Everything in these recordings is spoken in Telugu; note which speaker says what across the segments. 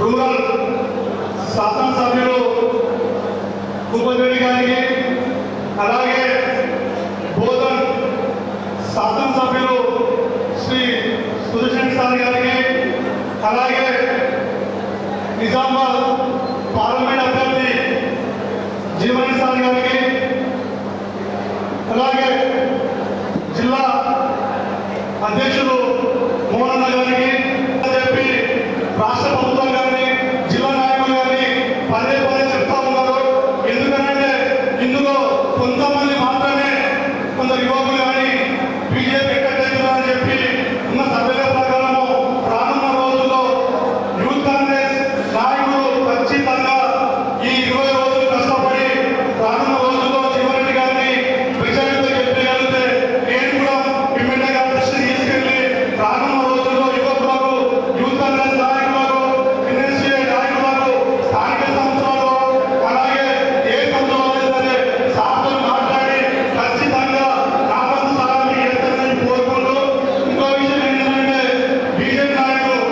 Speaker 1: రూరల్ శాసనసభ్యులు కుప్పరెడ్డి గారికి, అలాగే బోధన్ శాసనసభ్యులు శ్రీ సుదర్శన్ సార్ గారికి, అలాగే నిజామాబాద్ పార్లమెంట్ అభ్యర్థి జీవన్ సార్ గారికి, అలాగే జిల్లా అధ్యక్షులు మోహన్ గారికి చెప్పి రాష్ట్ర ప్రభుత్వం గారిని జిల్లా నాయకులు గారిని పదే పదే చెప్తా ఉన్నారు. ఎందుకంటే ఇందులో కొంతమంది మాత్రమే కొందరు యువకులు కానీ బీజేపీ ఎక్కడెత్తున్నారని చెప్పి ఉన్న సభ్యుల ప్రకారము రానున్న రోజుల్లో యూత్ కాంగ్రెస్ నాయకులు ఖచ్చితంగా ఈ 20 రోజులు కష్టపడి రానున్న రోజుల్లో జీవన్రెడ్డి గారిని ప్రజలతో చెప్పగలిగితే నేను కూడా ఎమ్మెల్యేగా దృష్టి తీసుకెళ్లి రానున్న రోజుల్లో యువకులకు యూత్ కాంగ్రెస్ నాయకులకు ఎన్ఎస్సీ నాయకులకు స్థానిక సంస్థలు అలాగే ఏ సంస్థలు సరే సార్లు మాట్లాడి ఖచ్చితంగా నామం స్థలాన్ని చేస్తారని కోరుకుంటూ ఇంకో విషయం ఏంటంటే బీజేపీ నాయకులు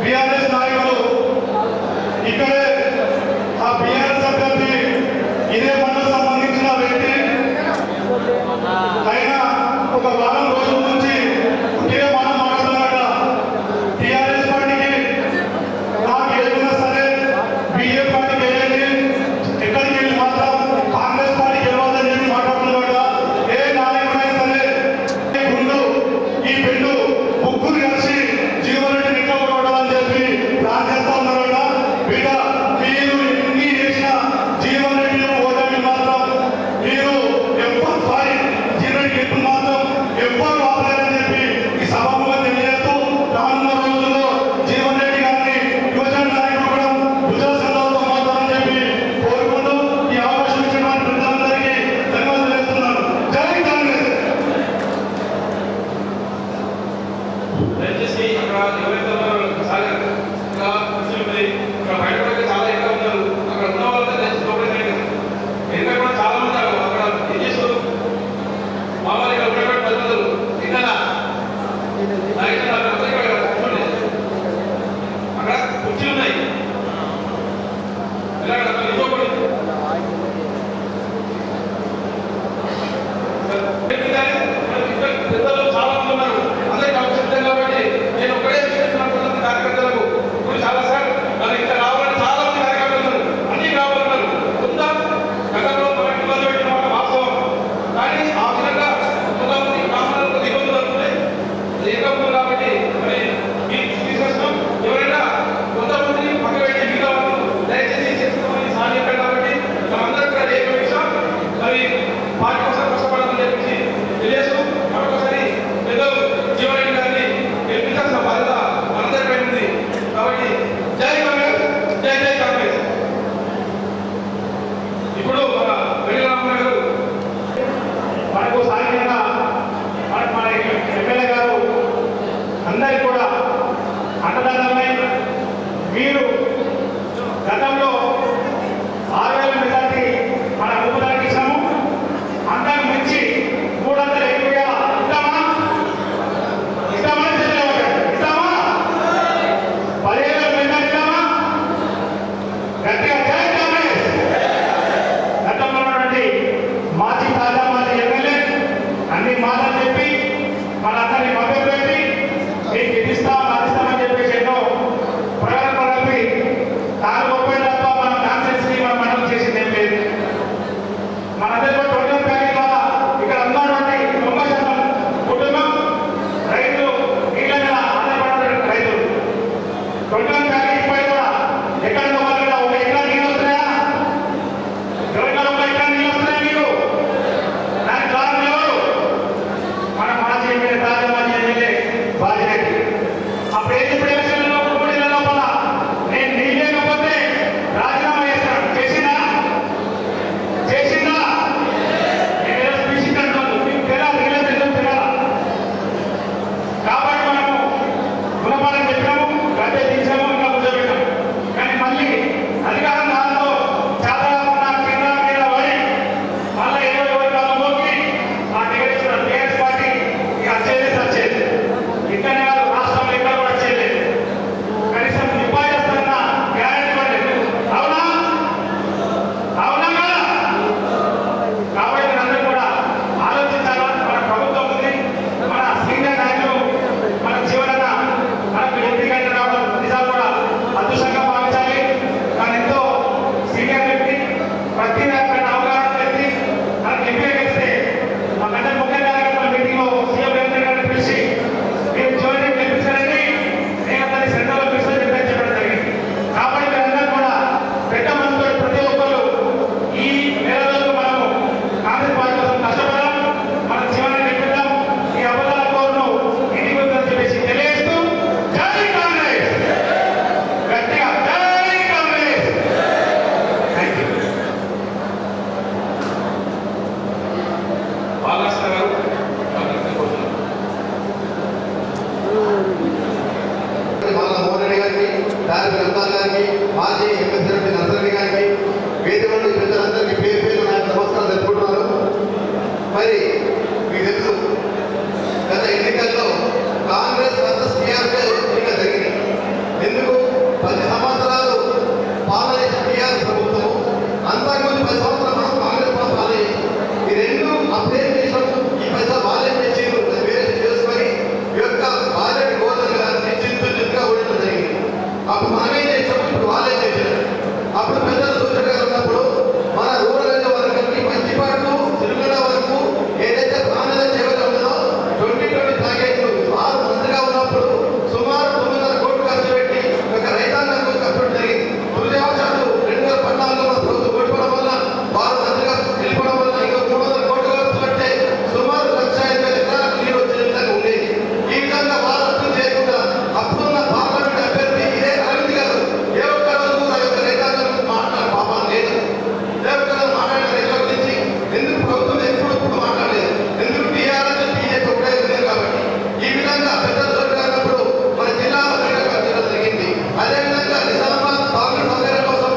Speaker 1: బీఆర్ఎస్ నాయకులు ఇక్కడే ఆ బీఆర్ఎస్ అభ్యర్థి ఇదే మండలం సంబంధించిన వ్యక్తి అయినా ఒక వారం రోజుల నుంచి ఇదే మనం మాట్లాడుతున్నట టీఆర్ఎస్ పార్టీకి నాకు ఏదైనా సరే బీజేపీ పార్టీకి వెళ్ళండి, ఎక్కడికి వెళ్ళి మాత్రం కాంగ్రెస్ పార్టీకి వెళ్ళాలని చెప్పి మాట్లాడుతున్నట. ఏ నాయకుడైనా సరే గుండు ఈ పెండు ముగ్గురు కలిసి జీవన్రెడ్డి నిక్కబడాలని చెప్పి ప్లాన్ చేస్తా ఉన్నారట. బిడ్డ మీరు ఎన్ని చేసిన జీవన్రెడ్డి ఓటమి మాత్రం మీరు ఎప్పుడు సారీ జీవన్రెడ్డి ఎప్పుడు మాత్రం ఎవ్వరు ఆపలేరని చెప్పి ఈ సభముగా తెలియజేస్తూ రానున్న రోజుల్లో జీవన్రెడ్డి గారిని యువజన నాయకులు కూడా భుజల సంఘాలతో మాత్రమని చెప్పి కోరుకుంటూ ఈ అవకాశం ఇచ్చిన ప్రజలందరికీ ధన్యవాదాలు తెలుపుతున్నాను. జై కాంగ్రెస్.
Speaker 2: దయచేసి అక్కడ ఎవరైతే ఉన్నారో సాగర్ ఇంకా కూర్చుంటుంది ఇక్కడ బయట కూడా చాలా ఎక్కువ ఉన్నారు. అక్కడ ఉన్న వాళ్ళంతా దయచేసి లోపలికి రండి. ఇంకా కూడా చాలా మంది అక్కడ ఏం చేస్తారు మామూలు ఇక్కడ ఉన్నటువంటి పెద్దలు ఇంకా అక్కడ కుర్చీలు ఉన్నాయి. ఇలా నిజోపడి పెద్దలు చాలా మంది ఉన్నారు. అందరికీ అవసరం కాబట్టి నేను ఒకటే విషయం కార్యకర్తలకు ఇప్పుడు చాలా సార్ మరి ఇంకా రావాలని చాలా మంది కార్యకర్తలు ఉన్నారు. అన్ని రావాలన్నారు. కొంత గతంలో మనకి ఇబ్బంది పెట్టిన మాట వాస్తవం. కానీ ఆ విధంగా కొంతమంది గ్రామాలకు ఇబ్బందులు అవుతున్నాయి. అది ఎక్కువ కాబట్టి మరి తీసేస్తాం. ఎవరైనా కొంతమంది పక్క పెట్టి మిగతా దయచేసి చేసుకోమని సార్ చెప్పారు కాబట్టి మనందరం కూడా ఏక విషయం మరి పార్టీ కోసం కష్టపడాలని చెప్పేసి తెలియజేస్తూ మరొకసారి పెద్దలు జీవన్రెడ్డి గారిని గెలిపించాల్సిన బాధ్యత మనందరిపై ఉంది. కాబట్టి జై కాంగ్రెస్, జై జై కాంగ్రెస్. ఇప్పుడు మన వెంకటరామరావు గారు
Speaker 1: మనకు స్థానికంగా మన ఎమ్మెల్యే గారు అందరికీ కూడా అండదండమై మీరు గతంలో 6,000 మెజార్టీ మన ఊపిరికి ఇచ్చాము. అంతకు మించి 300 ఎక్కువగా ఇస్తామా? ఇస్తామా? ఇస్తామా? 10,000 మెజార్టీ ఇస్తామా? గట్టిగా జై కాంగ్రెస్. గతంలో ఉన్నటువంటి మాజీ తాజా మాజీ ఎమ్మెల్యే అన్ని మాటలు చెప్పి మనందరినీ మభ్యపెట్టి మీకు ఇస్తాం అందిస్తామని చెప్పేసి ఎన్నో ప్రకటనలు కలిపి తాను గొప్ప తప్ప మనం కాన్సెన్స్ ని మనం మండలం చేసింది ఏం లేదు. మనందరి టోటల్ ప్యాకేజ్ ద్వారా ఇక్కడ ఉన్నటువంటి 90% కుటుంబం రైతులు నీళ్ళ మీద ఆధారపడిన రైతులు టోటల్ ప్యాకేజ్ పై కూడా ఎక్కడ ఒక ఎకరా నీళ్ళు వస్తున్నాయా? ఎవరికైనా ఒక ఎకరా నీళ్ళు వస్తున్నాయా మీకు? దానికి కారణం ఎవరు? మన మాజీ ఎమ్మెల్యే తాజా మాజీ ఎమ్మెల్యే బాజిరెడ్డి. అప్పుడు ఏం ఇప్పుడు ఎలక్షన్లో 3 నెలల లోపల నేను నీళ్ళు లేకపోతే రాజీనామా చేస్తాను. చేసిందా? చేసిందా? నేను ఏదో స్పీచ్ అంటున్నాను. మీకు తెలియాలి, తెలియాలి. కాబట్టి మనము గుణపాఠం చెప్పినాము, గద్దె తీసాము.
Speaker 3: డాక్టర్ రమణాన్ గారికి, మాజీ ఎమ్మెల్సీ నర్సరెడ్డి గారికి, వేదిక నుండి పెద్దలందరికీ పేరు పేరు నాకు నమస్కారం తెలుపుకుంటున్నాను. మరి మీకు తెలుసు, గత ఎన్నికల్లో కాంగ్రెస్ వర్సెస్ టీఆర్ఎస్ ఎన్నిక జరిగింది. ఎందుకు 10 సంవత్సరాలు పాలన చేసిన టీఆర్ఎస్ ప్రభుత్వము, అంతకుముందు 10 సంవత్సరాలు మనం కాంగ్రెస్ పాలన చేసి ఈ రెండు అప్డేట్ చేసాము. ఈ 10 బాల్యం చేసి వేరే చేసుకొని ఈ యొక్క బాల్యం గోధుమ గారిని చింతగా ఓడడం జరిగింది. అప్పుడు మనమేం చేసాము, ఇప్పుడు వాళ్ళే చేశారు. అప్పుడు పెద్దలు సూచనగా ఉన్నప్పుడు మన రూరల్ ఏరియా వరకు మంచిపాటు తిరుమల వరకు ఏదైతే ప్రాణాల సేవలు ఉన్నదో 2020 ప్యాకేజ్ 6 మంత్రిగా ఉన్నప్పుడు సుమారు 900 కోట్లు ఖర్చు పెట్టి ఒక రైతాంగం ఖర్చు జరిగింది. దురదృష్టవశాత్తు 2014లో ప్రభుత్వం ఓడిపోవడం వల్ల వారు మంత్రిగా వెళ్ళిపోవడం వల్ల ఇంకా 300 కోట్లు ఖర్చు పెడితే సుమారు 1,50,000 ఎకరాలకు నీరు వచ్చే విధంగా ఉండేది. ఈ విధంగా వారు అర్థం చేయకుండా అప్పుడున్న పార్లమెంట్ అభ్యర్థి ఇదే అరవింద్ గారు ఏ ఒక్క రోజు ఆ యొక్క రైతాంగం మాట్లాడే పాపం లేదు. ఏ ఒక్క రోజు మాట్లాడిన రైతుల గురించి ఎందుకు ప్రభుత్వం ఎప్పుడు మాట్లాడలేదు? ఎందుకు టీఆర్ఎస్ బీజేపీ ఒకటే ఉంది కాబట్టి ఈ విధంగా పెద్దలు సరిపోయినప్పుడు మన జిల్లాలో జరిగింది. అదేవిధంగా నిజామాబాద్ తాగునీటి సౌకర్యం కోసం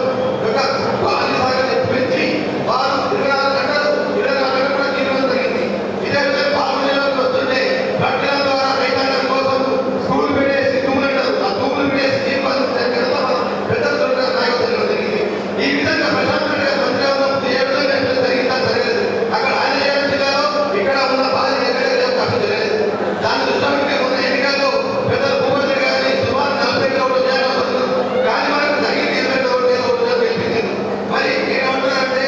Speaker 3: ఒక పాలన సాగర్ పెంచి వారు 24 గంటలు కూడా తీయడం జరిగింది. ఇదే విధంగా పాలనలోకి వస్తుంటే ప్రకటన ద్వారా రైతాంగం కోసం స్కూల్ పెట్టేసి తూములంటారు. ఆ తూములు పెట్టేసి పెద్దలు సరిపోయిన నాయకత్వం జరిగింది. ఈ విధంగా ప్రశాంత్ రెడ్డి గారు మంత్రిగా ఉన్నప్పుడు ఏ విధంగా జరిగిందా జరగలేదు. అక్కడ ఆయన చేయడం జిల్లాలో ఇక్కడ ఉన్న బాధ్యత ఎక్కడ ఖర్చు జరగలేదు. దాని దృష్టి ఉన్న ఎన్నికల్లో పెద్దలు భూపతి గారిని సుమారు 40 కోట్లు చేయడం కానీ మనకు జరిగింది 20 కోట్లు గెలిపించింది. మరి నేనేమంటున్నానంటే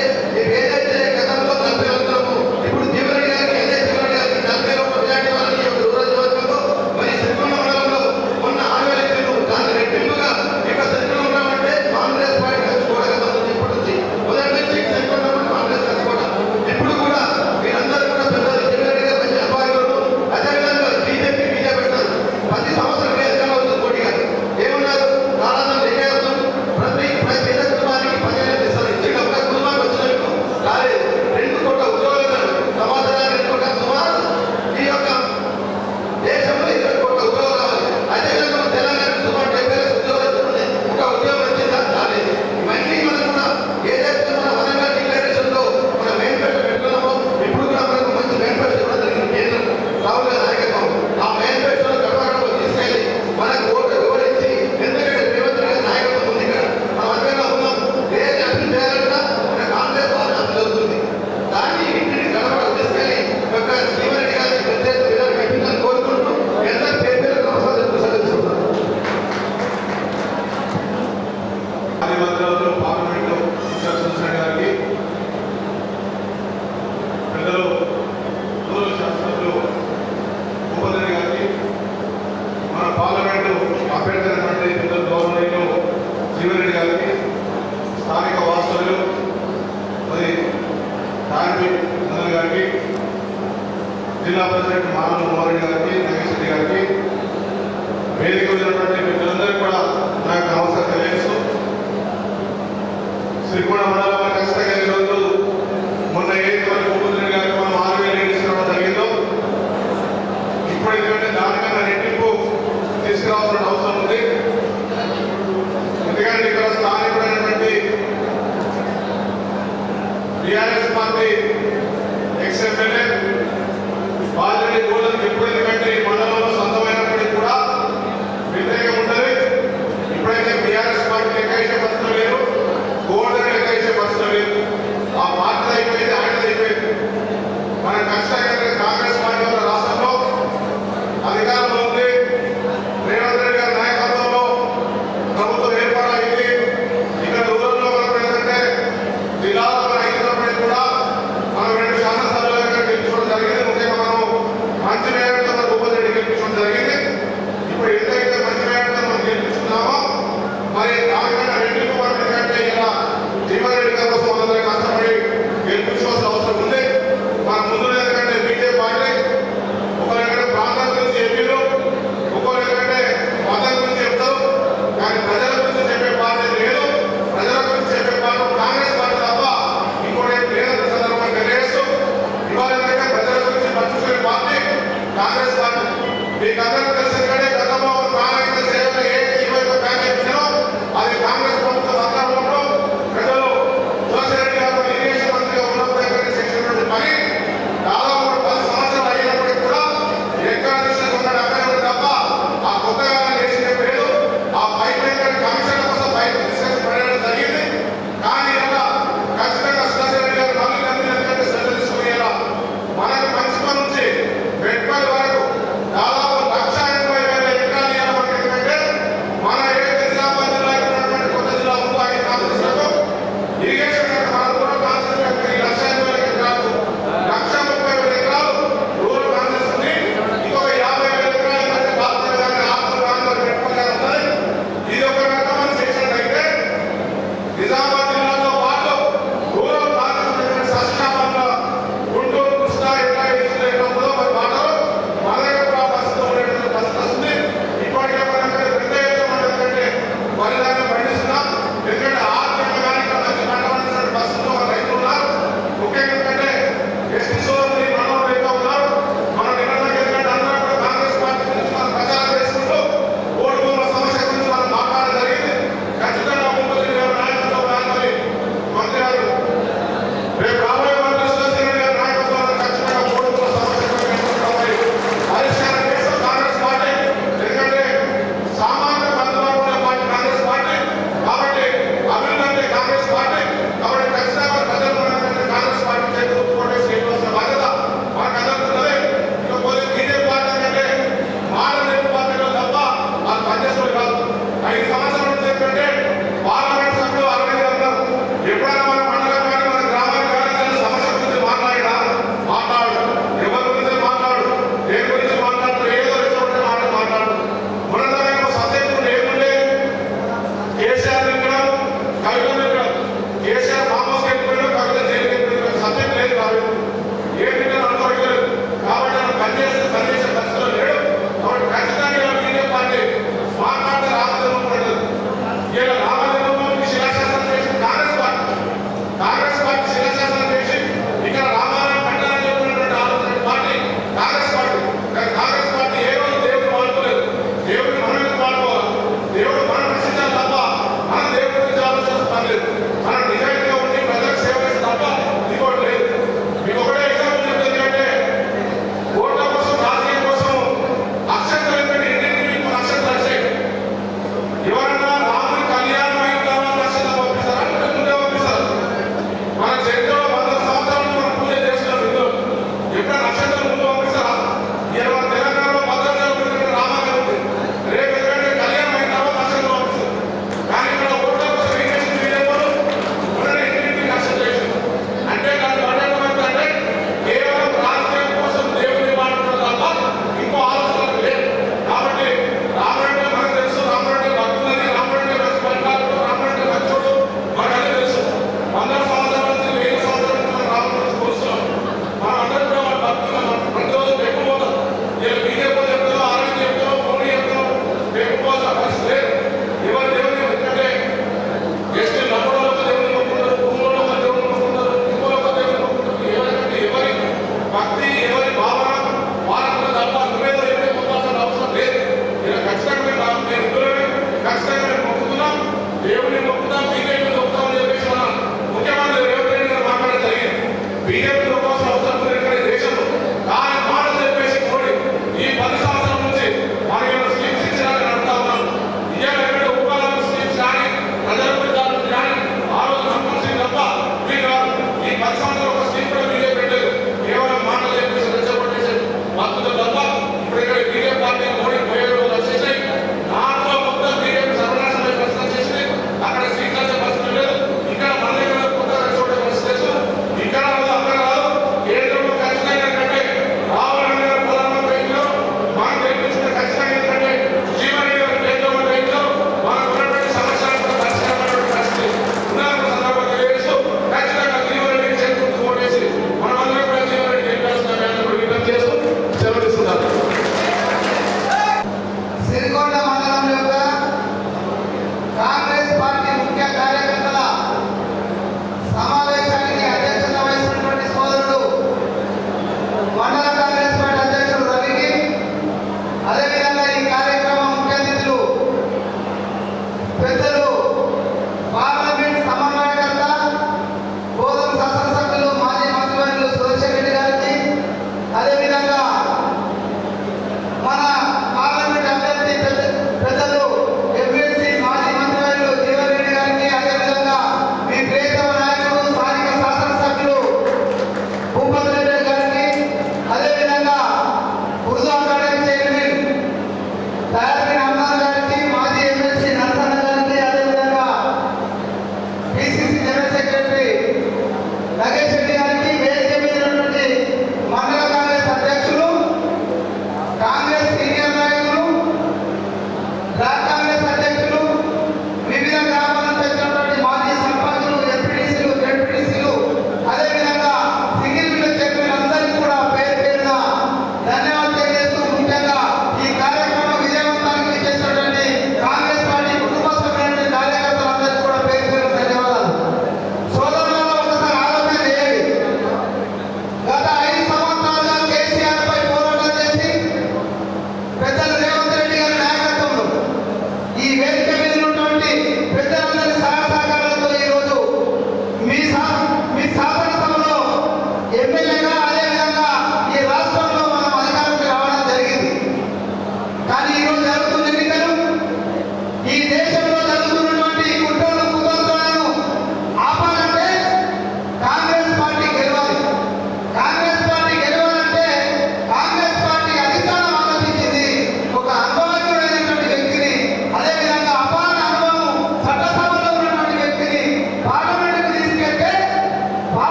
Speaker 3: ఏదైతే గతంలో 40 వందలము ఇప్పుడు జీవరెడ్డి గారికి అదే జీవరెడ్డి గారికి 40 కోట్లు చేయండి వాళ్ళని రూరల్ నియోజకవర్గంలో మరి సిరికొండ మండలంలో ఉన్న 6,000 ఎకరాలు దాన్ని రెట్టింపుగా ఇక్కడ సిరికొండ ఉన్నామంటే కాంగ్రెస్ పార్టీ కలుసుకోవడం ఇప్పటి నుంచి మొదటి నుంచి సిరికొండ కాంగ్రెస్ కలుసుకోవడం ఇప్పుడు కూడా మీరందరూ కూడా పెద్దలు జీవరెడ్డి గారు మంచి అభిమానులు. అదేవిధంగా బీజేపీ పెట్టారు 10 సంవత్సరాలు ఎక్కడ అవుతుంది పోటీ గారు ఏమన్నారు కారణం లేకేస్తాం ప్రతి పేద కుటుంబానికి 15,000 ఇస్తారు. ఇచ్చిన ఒక్క కుటుంబానికి వచ్చినందుకు రాలేదు. 2 కోట్ల ఉద్యోగాలు సమాధానాలు 2 కోట్ల సుమారు ఈ యొక్క దేశంలో 20 కోట్ల ఉద్యోగాలు రావాలి. అదేవిధంగా తెలంగాణకు సుమారు 70,000 ఉద్యోగాలు వస్తున్నాయి. ఒక ఉద్యోగం వచ్చిందా రాలేదు. ఇవన్నీ మనం కూడా ఏదైతే మన వరంగల్ డిక్లరేషన్ లో మన మేనిఫెస్టో పెట్టుకున్నామో ఇప్పుడు కూడా మనకు మంచి మేనిఫెస్టో కూడా జరిగింది. కేంద్రం రాహుల్ గాంధీ నాయకత్వం ఆ మేనిఫెస్టోలో గడపడలో తీసుకెళ్ళి మనకు ఓటు వివరించి ఎందుకంటే రేవంత్ రెడ్డి నాయకత్వం ఉంది. ఇక్కడ మనం అందరిలో ఉన్నాం. ఏది అభివృద్ధి చేయాలన్నా మన కాంగ్రెస్ పార్టీ అభివృద్ధి అవుతుంది. దాన్ని ఇంటిని గడపడలో తీసుకెళ్ళి ఒక జీవరెడ్డి గారిని పెద్ద పిల్లలు పెట్టిందని కోరుకుంటూ ఎందరూ పేరు నమస్కారం సెలవుతున్నాం.
Speaker 1: కార్యవర్గాల్లో పార్లమెంట్లో ఇన్ఛార్జ్ గారికి, పెద్దలు రూరల్ శాసనసభ్యులు భూపతి రెడ్డి గారికి, మన పార్లమెంటు అభ్యర్థి అయినటువంటి పెద్దలు గౌరవనీయులు జీవరెడ్డి గారికి, స్థానిక వాస్తవ్యులు మరి తాండ్రి నందన్ గారికి, జిల్లా ప్రెసిడెంట్ మానవ మోహన్ గారికి, నాగేష్ రెడ్డి గారికి, వేదిక ఉన్నటువంటి పెద్దలందరికీ కూడా నా యొక్క నమస్కారం తెలియజేస్తూ సిరికొండ మండలంలో ఖచ్చితంగా ఈరోజు మొన్న ఏదైతే భూపతి రెడ్డి గారికి మనం 6,000 ఇవ్వడం జరిగిందో ఇప్పుడు ఎందుకంటే దానికన్నా రెట్టింపు తీసుకురావాల్సిన అవసరం ఉంది. ఎందుకంటే ఇక్కడ స్థానికుడైనటువంటి టీఆర్ఎస్ పార్టీ ఎక్స్-ఎమ్మెల్యే బాలిరెడ్డి గోల్డెన్ ఎప్పుడు ఎందుకంటే ఈ మండలంలో సొంతమైనప్పటికీ కూడా వ్యతిరేకం ఉంటుంది. ఇప్పుడైతే టీఆర్ఎస్ పార్టీ లెక్క ఇచ్చే పరిస్థితులు లేదు, గోల్డెన్ లెక్క ఇచ్చే పరిస్థితులు లేదు. ఆ పార్టీ అయిపోయింది, ఆయనది అయిపోయింది. మన ఖచ్చితంగా కాంగ్రెస్ పార్టీ వల్ల రాష్ట్రంలో అధికారంలో ఉంది. రేవంత్ రెడ్డి గారి నాయకత్వంలో ప్రభుత్వం ఏర్పాటైంది. ఇక్కడ రూరల్లో మనకు ఏంటంటే జిల్లాలో మన అయినప్పటికీ కూడా మనం 2 శాసనసభ్యులు ఇక్కడ గెలుచుకోవడం జరిగింది. ముఖ్యంగా మనం మంచి మేయర్తో మన భూపతి రెడ్డి గెలిపించడం జరిగింది. ఇప్పుడు ఎంతైతే మంచి మేయర్తో మనం గెలిపించుకున్నామో మరి దానికన్నా రెట్టింపు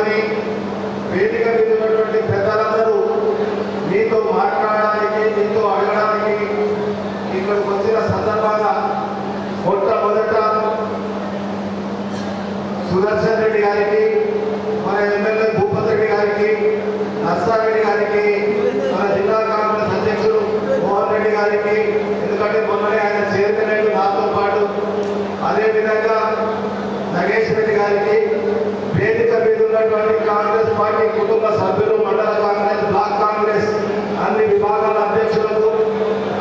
Speaker 4: తీసుకొని వేదిక మీద ఉన్నటువంటి పెద్దలందరూ మీతో మాట్లాడడానికి మీతో అడగడానికి ఇక్కడికి వచ్చిన సందర్భంగా మొట్టమొదట సుదర్శన్ రెడ్డి గారికి, మన ఎమ్మెల్యే భూపత్ రెడ్డి గారికి, నర్సారెడ్డి గారికి, మన జిల్లా కాంగ్రెస్ అధ్యక్షుడు మోహన్ రెడ్డి గారికి, ఎందుకంటే మొన్ననే ఆయన చైర్మన్ నాతో పాటు, అదేవిధంగా నగేష్ రెడ్డి గారికి, వేదిక మీద ఉన్నటువంటి కాంగ్రెస్ పార్టీ కుటుంబ సభ్యులు, మండల కాంగ్రెస్, బ్లాక్ కాంగ్రెస్ అన్ని విభాగాల అధ్యక్షులకు,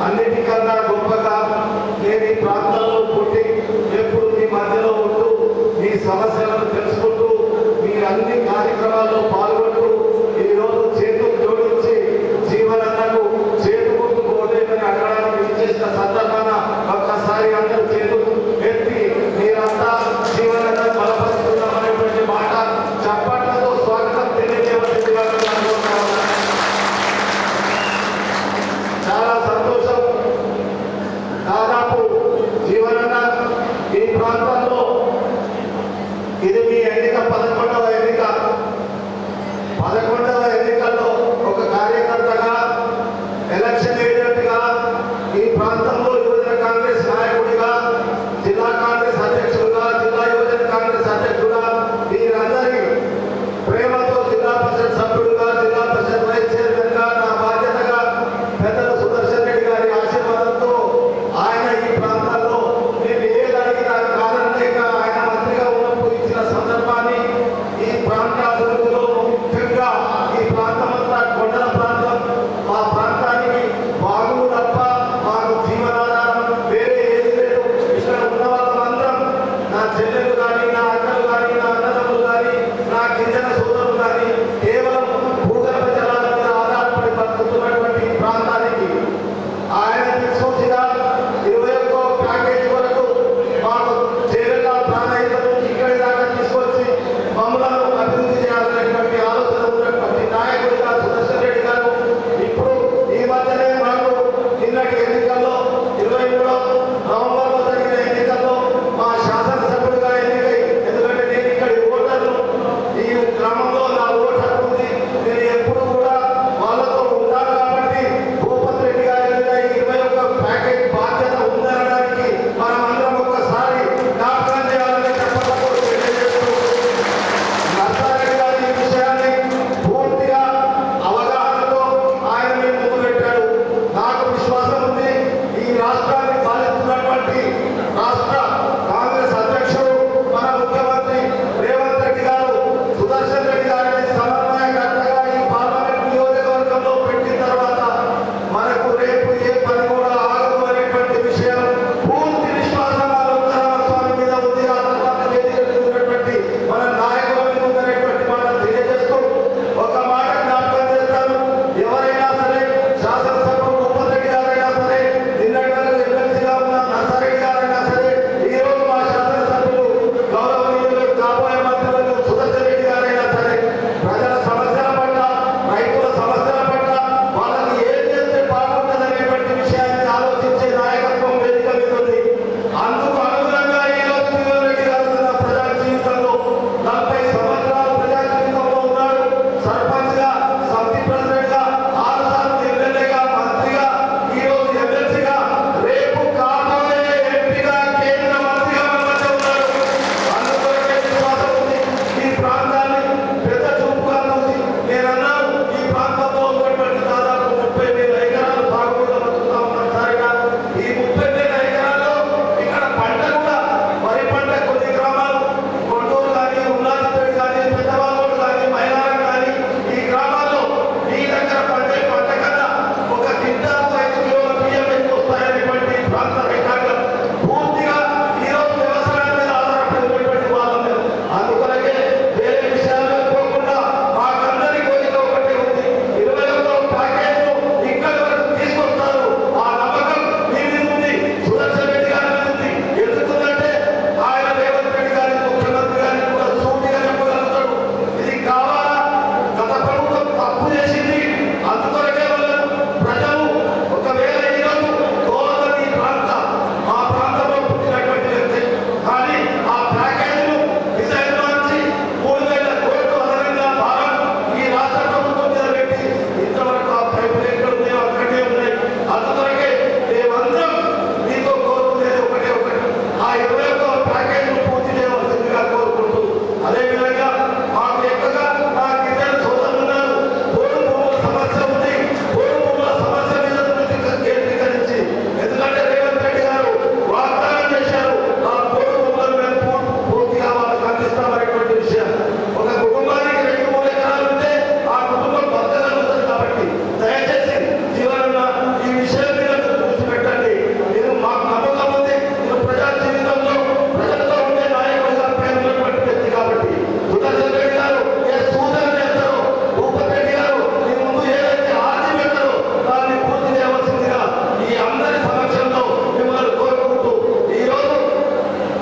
Speaker 4: అన్నిటికన్నా గొప్పగా నేను ఈ ప్రాంతంలో పుట్టి ఎప్పుడు మీ మధ్యలో ఉంటూ మీ సమస్యలను తెలుసుకుంటూ మీ అన్ని కార్యక్రమాల్లో పాల్గొంటూ ఈరోజు చేతులు జోడించి జీవనకు చేతుకుంటూ ఓటేమని అడగడానికి విచ్చేసిన సందర్భాన ఒక్కసారి అందరూ చేతులు ఎత్తి మీరంతా జీవనను బలపరుస్తున్నామనేటువంటి మాట చప్పట్లతో స్వాగతం తెలియజేయవలసిందిగా అనుకుంటున్నాను.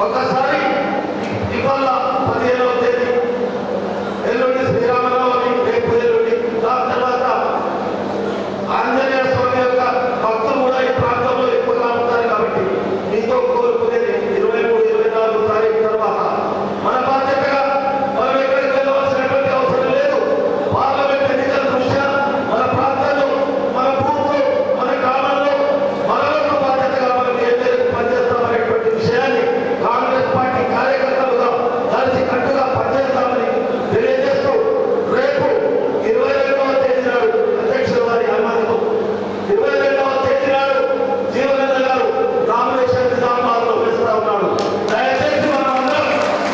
Speaker 4: ఒకసారి ఇవాళ 15వ తేదీ ఎల్లుండి శ్రీరామనవమి, రేపు ఎల్లుండి, దాని తర్వాత ఆంజనేయ స్వామి యొక్క భక్తులు కూడా ఈ ప్రాంతంలో ఎక్కువగా ఉంటారు. కాబట్టి మీతో కోరుకునేది 23, 24 తారీఖు తర్వాత మన బాధ్యతగా మనం ఎక్కడికి వెళ్ళవలసినటువంటి అవసరం లేదు. పార్లమెంట్ ఎన్నికల దృష్ట్యా మన ప్రాంతంలో, మన బూత్లో, మన గ్రామంలో మనలో బాధ్యతగా మనం ఏ మేరకు పనిచేస్తామనేటువంటి విషయాన్ని కాంగ్రెస్ పార్టీ కార్యకర్తలుగా కలిసి కట్టుగా పనిచేస్తామని తెలియజేస్తూ రేపు 22వ తేదీ నాడు అధ్యక్షుల వారి అనుమతితో 22వ తేదీ నాడు జీవనన్న గారు నామినేషన్ నిజామాబాద్లో వేస్తా ఉన్నాడు. దయచేసి మనం అందరం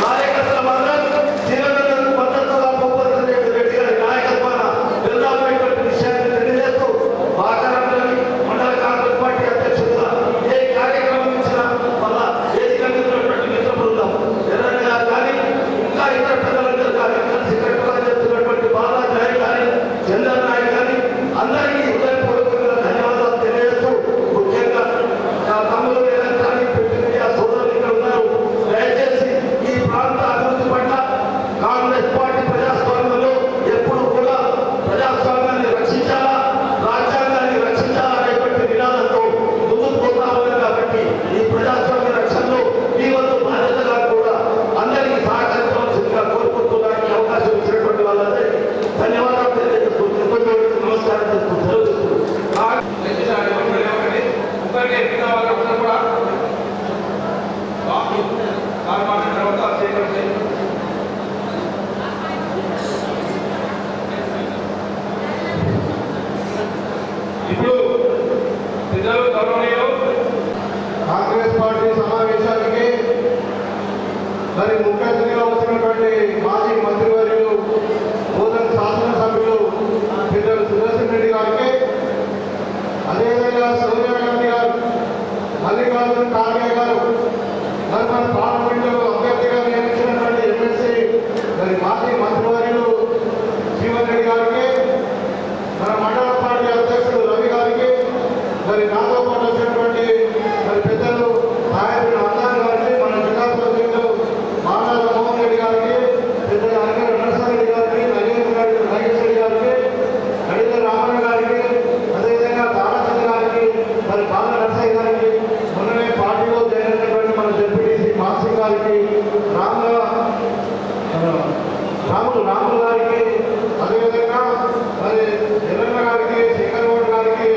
Speaker 4: కార్యకర్తల అందరం జీవనన్నకు మద్దతుగా భూపతి రెడ్డి గారి నాయకత్వాన వెళ్దామనేటువంటి విషయాన్ని తెలియజేస్తూ బాకరంలోని మండల కాంగ్రెస్ పార్టీ అధ్యక్షుడిగా ఏ కార్యక్రమం ఇచ్చినా వల్ల వేదిక మీద ఉన్నటువంటి మిత్ర బృందం ఎర్రన్న గారు కానీ ఇంకా ఇతర పెద్దలందరూ కానీ కలిసి కట్టుగా చేస్తున్నటువంటి బాలాజీ నాయక్ కానీ చంద్ర నాయక్ కానీ అందరికీ హృదయపూర్వకంగా ధన్యవాదాలు తెలియజేస్తూ ముఖ్యంగా నా తమ్ముడు ఎలక్ట్రానిక్ ప్రింట్ మీడియా సోదరులు ఇక్కడ ఉన్నారు. దయచేసి ఈ ప్రాంత అభివృద్ధి పట్ల కాంగ్రెస్ పార్టీ ప్రజాస్వామ్యంలో ఎప్పుడు కూడా ప్రజాస్వామ్యాన్ని రక్షించాలా, రాజ్యాంగాన్ని రక్షించాలా అనేటువంటి నినాదంతో ముందుకు పోతా ఉన్నారు. కాబట్టి ఈ ప్రజాస్వామ్య రక్షణలో మీ వంతు బాధ్యతగా కూడా అందరికీ సహకరించవలసిందిగా కోరుకుంటున్నాను. ఈ అవకాశం ఇచ్చినటువంటి వాళ్ళందరికీ ధన్యవాదాలు తెలియజేస్తూ నమస్కారం చేస్తూ సెలవు
Speaker 2: ముప్పై మిగతా వాళ్ళందరూ కూడా మాట్లాడిన తర్వాత సేకరించి ఇప్పుడు పెద్దలు గౌరవనీయులు
Speaker 4: కాంగ్రెస్ పార్టీ సమావేశానికి మరి ముఖ్య అతిథిగా వచ్చినటువంటి మాజీ మంత్రివర్యులు బోధన శాసనసభ్యులు పెద్దలు సుదర్శన్ రెడ్డి గారికి, అదేవిధంగా సోనియా గాంధీ గారు, మల్లికార్జున ఖార్గే గారు, మరి మన పార్లమెంటు అభ్యర్థిగా నియమించినటువంటి ఎమ్మెల్సీ మరి మాజీ మంత్రివర్యులు జీవన్ రెడ్డి గారికి, మన మండల పార్టీ అధ్యక్షుడు రవి గారికి, మరి నాతో పాటు వచ్చినటువంటి మరి పెద్దలు నాయకులు అన్నాన్ గారికి, మన జిల్లా ప్రతినిధులు మానాల మోహన్ రెడ్డి గారికి, పెద్దలు అనగర నరసారెడ్డి గారికి, నాగేశ్వర రెడ్డి గారికి, అడిగ రామన్న గారికి, అదేవిధంగా దానచంద్ర గారికి, మరి బాల నరసయ్య గారికి, మొన్ననే పార్టీలో చేరినటువంటి మన జెడ్పీటీసీ మాన్సింగ్ గారికి, రాములు గారికి, అదేవిధంగా మరి ఎర్రన్న గారికి, శేఖర్ గౌడ్ గారికి,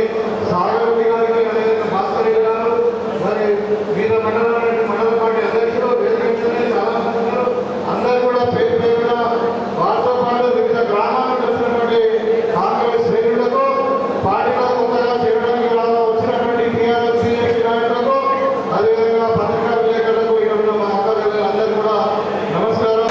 Speaker 4: సాగర్ రెడ్డి గారికి, అదేవిధంగా భాస్కర్ రెడ్డి గారు, మరి వీళ్ళ మండల పార్టీ అధ్యక్షులు వేదికనే చాలా మంది ఉన్నారు. అందరూ కూడా పేరు పేరుగా వారితో పాటు వివిధ గ్రామాలకు వచ్చినటువంటి కాంగ్రెస్ శ్రేణులకు, పార్టీలో కొత్తగా చేరడానికి వచ్చినటువంటి టీఆర్ఎస్ బీజేపీ నాయకులకు, అదేవిధంగా పత్రికా విలేకరులకు, ఇక్కడ ఉన్న మా అక్క అందరూ కూడా నమస్కారం.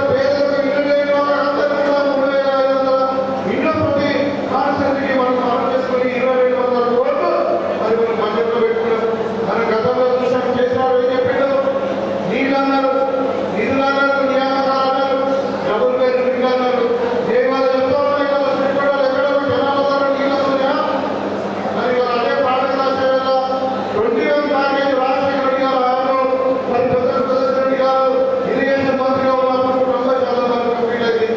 Speaker 4: పేదలకు ఇల్లు లేని వాళ్ళందరికీ కూడా 3,500 ఇళ్ళు ప్రతి కాన్స్టిట్యూన్సీకి మనం అమలు చేసుకుని 2,200 కోట్లు మరి మనం బడ్జెట్లో పెట్టుకున్నాం. మన గతంలో చూసాం కేసీఆర్ ఏం చెప్పిండు, నీళ్ళు అన్నారు, నిధులు అన్నారు, నియామకాలు అన్నారు, డబ్బులు పేరు నిధులు అన్నారు. ఏ వాళ్ళు చెప్తా ఉన్నాయి కదా, శ్రీపడాలు ఎక్కడో జనాభా నీళ్ళు వస్తున్నాయా మరి అదే పాటలు రాసే వేళ 21 ప్యాకేజ్ రాజశేఖర రెడ్డి గారు ఆయన మరి రెడ్డి గారు ఇరిగేషన్ మంత్రిగా ఉన్నప్పుడు 90% వరకు కంప్లీట్ అయింది.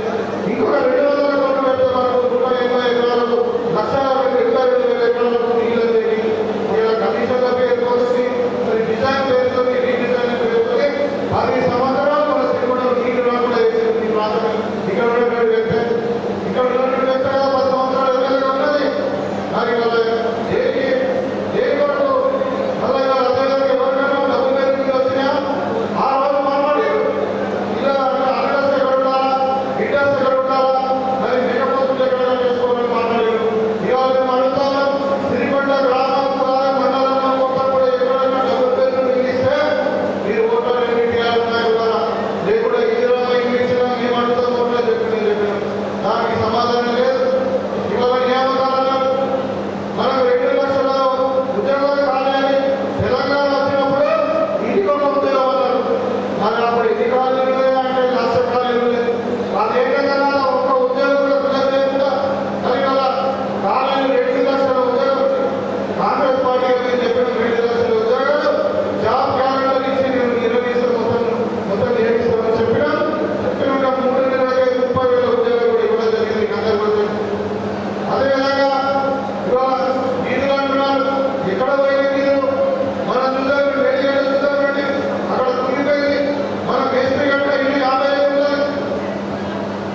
Speaker 4: ఇంకొక 200 కోట్లు పెడితే మనకు 180 ఎకరాలకు 1,22,000 ఎకరాలకు నీళ్ళు అనేది ఇలా కమిషన్ల పేరుతోని మరి డిజైన్ పేరుతో రీడిజైన్ పేరుతో 10 సంవత్సరాలు మన శ్రీపడాలు నీళ్లు రాకుండా చేసింది ఈ ప్రాంతం. ఇక్కడ ఉన్నటువంటి వ్యక్తి 10 సంవత్సరాలు ఎమ్మెల్యేగా ఉన్నది. మరి వాళ్ళ ఏ కొరకు మళ్ళీ అదేవిధంగా ఎవరికైనా డబ్బు పేరు వచ్చినా ఆ రోజు మాట్లాడారు ఇలా అడ్రస్ ఎక్కడ ఉండాలా, ఇంట్రెస్ట్ ఎక్కడ ఉండాలా, మరి మేకపోతులు ఎక్కడ చేసుకోవాలని మాట్లాడారు. ఇవాళ మేము అడుగుతాము, సిరికొండ గ్రామం మండలంలో మొత్తం కూడా ఎక్కడైనా డబ్బు పేరు మిగిలిస్తే మీరు ఓటర్ ఎన్నిటి ఉన్నాయి కదా, లేకుండా ఇచ్చినా మేము అడుగుతాం ఓట్లు చెప్పినాం. దానికి సమాధానం లేదు. ఇవాళ నియామకాలు అన్నారు, మనకు 2 లక్షల ఉద్యోగాలు కాలేని తెలంగాణ వచ్చినప్పుడు ఇంటికొక ఉద్యోగం అన్నారు. మరి అప్పుడు ఎన్ని ఖాళీలు ఉన్నాయి అంటే 1,00,000 ఖాళీలు లేదు. అదే విధంగా ఒక్క ఉద్యోగం కూడా ఫిల్ చేయకుండా మరి అలా ఖాళీలు 2 లక్షల ఉద్యోగాలు. కాంగ్రెస్ పార్టీ మీరు చెప్పిన 2 లక్షల ఉద్యోగాలు జాబ్ క్యాలెండర్ ఇచ్చి నేను నిర్వహిస్తాను, మొత్తం నిర్వహిస్తామని చెప్పినాం. 3 నెలలకే 30,000 ఉద్యోగాలు కూడా ఇవ్వడం జరిగింది. అందరూ కూడా తెలుసు. అదేవిధంగా ఇవాళ నిధులు అంటున్నారు, ఎక్కడ పోయిన నిధులు మన చూద్దాం, వేడిగడ్డ చూద్దామండి, అక్కడ కుంగిపోయింది. మన మేస్త్రి గట్ట ఇల్లు 50,000 ఉన్నది.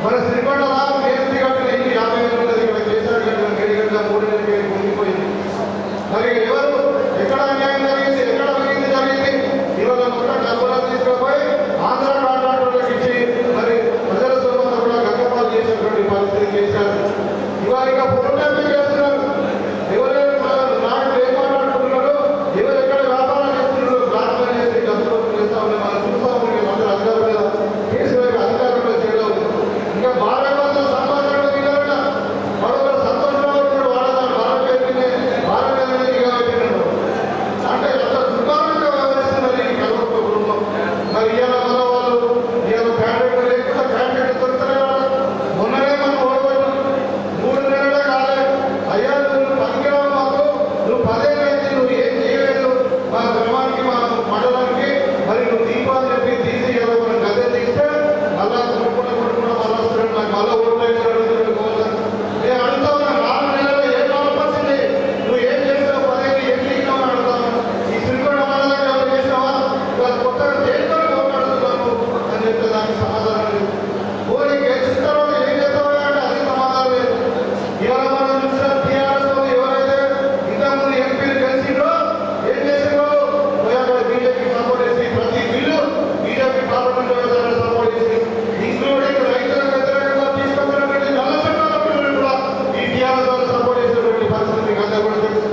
Speaker 4: మన శ్రీకొండ మేస్త్రి గట్ట ఇల్లు 50,000 ఉన్నది. ఇక్కడ కేసీఆర్ గట్ట వేడిగడ్డ 3 నెలలకే కుంగిపోయింది. మరి ఎవరు ఎక్కడ అన్యాయం జరిగింది, ఎక్కడ అవినీతి జరిగింది? ఇవాళ మొత్తం డబ్బులను తీసుకుపోయి ఆంధ్ర కాంట్రాక్టర్లకు ఇచ్చి మరి ప్రజల సొమ్మంతా కూడా గంగపాలు చేసినటువంటి పరిస్థితి కేసీఆర్. ఇవాళ ఇక ఫోటోలు చేస్తున్నారు. ఎవరైనా నాకు ఏం మాట్లాడుతున్నారు, ఎవరు ఎక్కడ వ్యాపారం చేస్తున్నారు, బ్లాక్ మనీ చేసి డబ్బులు చేస్తా ఉన్నాయి. మనం చూస్తా ఉన్నాం. అందరూ అధికారులు కేసీఆర్ అధికారులు చేయడం ఇంకా భార్య భర్తల సంభాషణలో వీళ్ళ మరొకరు సంతోషంగా ఉంటాడు. వాడతాడు భార్య మీద పెట్టినాడు అంటే ఎంత దుర్మార్గంగా వ్యవహరిస్తున్నారు ఈ కలవక కుటుంబం. మరి ఇవాళ మన వాళ్ళు ఇవాళ క్యాండిడేట్ లేకుండా క్యాండిడేట్ దొరుకుతారే. మొన్ననే మనం ఓడిపోయాం, 3 నెలలే కాలే. అయ్యా నువ్వు పనికిరావు, మాకు నువ్వు 10 ఏళ్ళైంది, నువ్వు ఏం చేయలేదు మా గ్రామానికి మా మండలానికి. మరి నువ్వు దీపాలు చెప్పి తీసి ఇలా మనం గద్దె తీస్తే మళ్ళా కొనుక్కుంటూ మళ్ళీ వస్తున్నాడు. నాకు మళ్ళీ ఓట్లు వేసాడు. నేను అడుగుతా ఉన్నా, 4 నెలల్లో ఏం ఆలోచించింది, నువ్వు ఏం చేసావు, 10 ఏళ్ళు ఏం చేసినావు అని అడుగుతాను. ఈ శ్రీకొండ మండలానికి ఎవరు చేసినావా, ఇవాళ కొత్తగా దేంతో ఓట్లాడుతున్నావు అని చెప్తే దానికి సమాధానం లేదు. పోనీ గెలిచిన తర్వాత ఏం చేస్తావా అంటే అది సమాధానం లేదు. ఇవాళ మనం చూసిన టీఆర్ఎస్ ఎవరైతే ఇంతకుముందు ఎంపీలు గెలిచిండ్రో ఏం చేసిండ్రో అక్కడ బీజేపీ సపోర్ట్ చేసి ప్రతి బిల్లు బీజేపీ పార్లమెంట్ సపోర్ట్ చేసి ఇంక్లూడింగ్ రైతులకు వ్యతిరేకంగా తీసుకొచ్చినటువంటి నల్ల చట్టాల బిల్లులు కూడా ఈ టీఆర్ఎస్ వాళ్ళు సపోర్ట్ చేసినటువంటి పరిస్థితి మీకు అందరూ కూడా తెలుసు.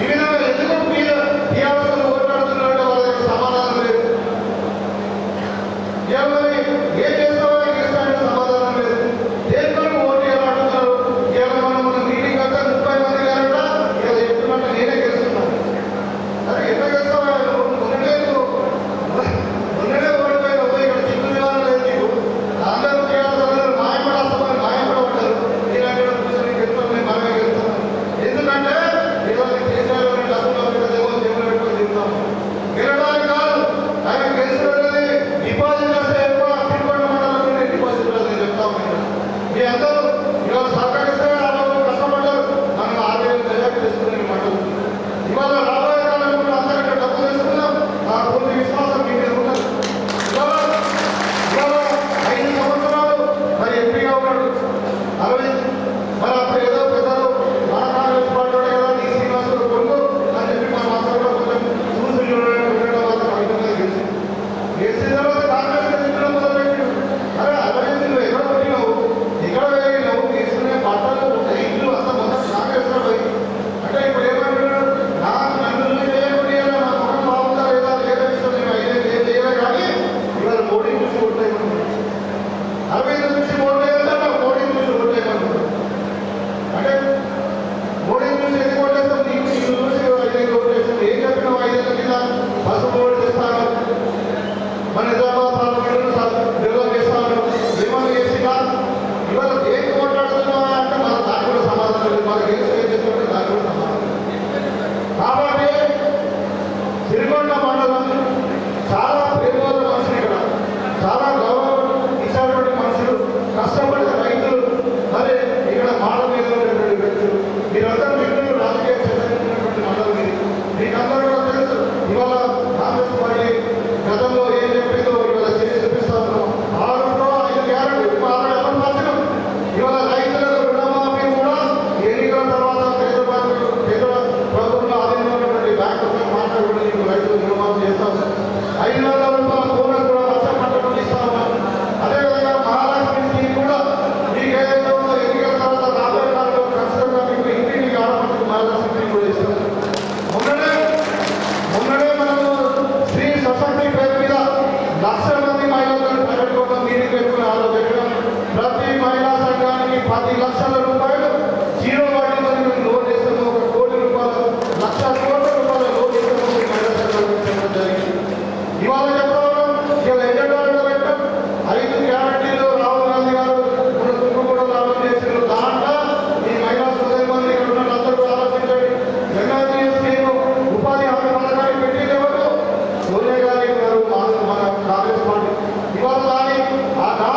Speaker 4: ఈ విధంగా ఎందుకు మీరు టీఆర్ఎస్ వాళ్ళు ఓట్లాడుతున్నారంటే వాళ్ళ దగ్గర సమాధానం లేదు. ఏం చేస్తావో ఇస్తానికి సమాధానం లేదు. దేంతో ఓటు ఎలా అంటున్నారు. ఇవాళ మన మీటింగ్ అంతా 30 మంది గారంట. ఇలా చెప్తున్నట్టు నేనే గెలుస్తున్నాను. అరే ఎట్లా గెలుస్తావా, మొన్ననే ఓడిపోయిన ఇక్కడ చిక్కు నివారణ లేదు నీకు. అందరూ టీఆర్ఎస్ మాయపడ వస్తామని మాయపడ ఉంటారు. ఇలాంటి కూర్చొని గెలుస్తాం, మేము మనమే గెలుస్తాం. ఎందుకంటే ఇవాళ కేసీఆర్ డబ్బులు దేవుడు పెట్టుకొని తిరుగుతాము. గెలడానికి కాదు, ఆయన గెలిచినది డిపాజిట్ చేస్తే ఎక్కువ మీటింగ్ పెట్టుకుని ఆలోచించడం ప్రతి మహిళా సంఘానికి 10 లక్షల రూపాయలు జీరో వాటితో లోన్ ఇస్తాము. 1 కోటి రూపాయలు 1,00,00,000 కోట్ల రూపాయల లోన్ ఇస్తాము మహిళా సంఘాలకు చెప్పడం జరిగింది. ఇవాళ చెప్పడం ఇవాళ ఎజెండాలో పెట్టాం 5 గ్యారంటీలు రాహుల్ గాంధీ గారు మన తుక్కుగూడలో అమలు చేసిన దాంట్లో ఈ మహిళా సోదరులు ఇక్కడ ఉన్న అందరూ కూడా ఆలోచించండి. గంగాజీ స్కీమ్ ఉపాధి హామీ పథకాన్ని పెట్టింది ఎవరు? సోనియా గాంధీ గారు మన కాంగ్రెస్ పార్టీ. ఇవాళ దాని ఆ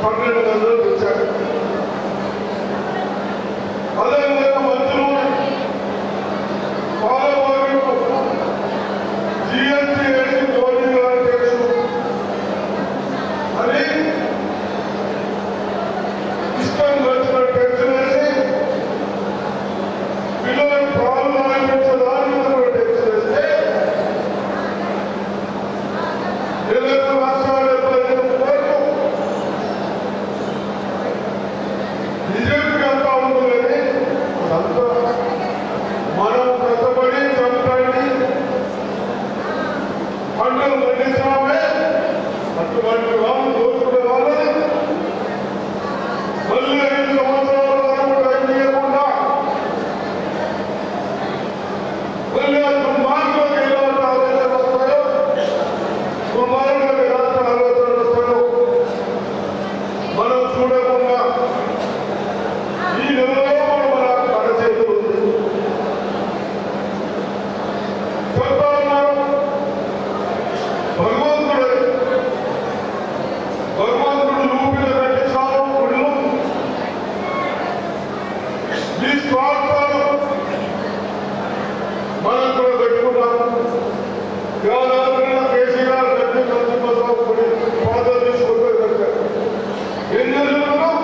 Speaker 1: 12 మందిలో వచ్చారు. అదేవిధంగా మంత్రులు పాలవారు జిఎస్టీ వేసి మోడీ గారు తెలుసు అని ఇష్టం వచ్చిన టెక్స్ వేసి పిల్లలకు పాలు తాగించడానికి టెక్స్ వేస్తే 7,75,000 కోట్లు నిజంగా అంతా ఉంటుందని అదంతా మనం కష్టపడి చంపండి పంటలు పండించామే అటువంటి వాళ్ళు దోచుకునే వాళ్ళని మళ్ళీ 5 సంవత్సరాల వరకు టైం ఇవ్వకుండా మళ్ళీ ఆ దుర్మార్గంలోకి ఎలాంటి ఆలోచనలు వస్తాయో దుర్మార్గంలోకి ఎలాంటి ఆలోచనలు వస్తాయో మనం చూడకుండా ఈ నెలలో మన కడచేతులు ఉంది. చెప్తా ఉన్నారు భగవంతుడు ఊపిన కట్టించారు గుళ్ళు ఈ స్వార్థాలు మనం కూడా పెట్టుకున్నాము. యాదాద్రిలో కేసీఆర్ గట్టి నరసింహరావు గుడి పాదం తీసుకుంటూ కట్టారు. ఏం జరుగుతున్నాం?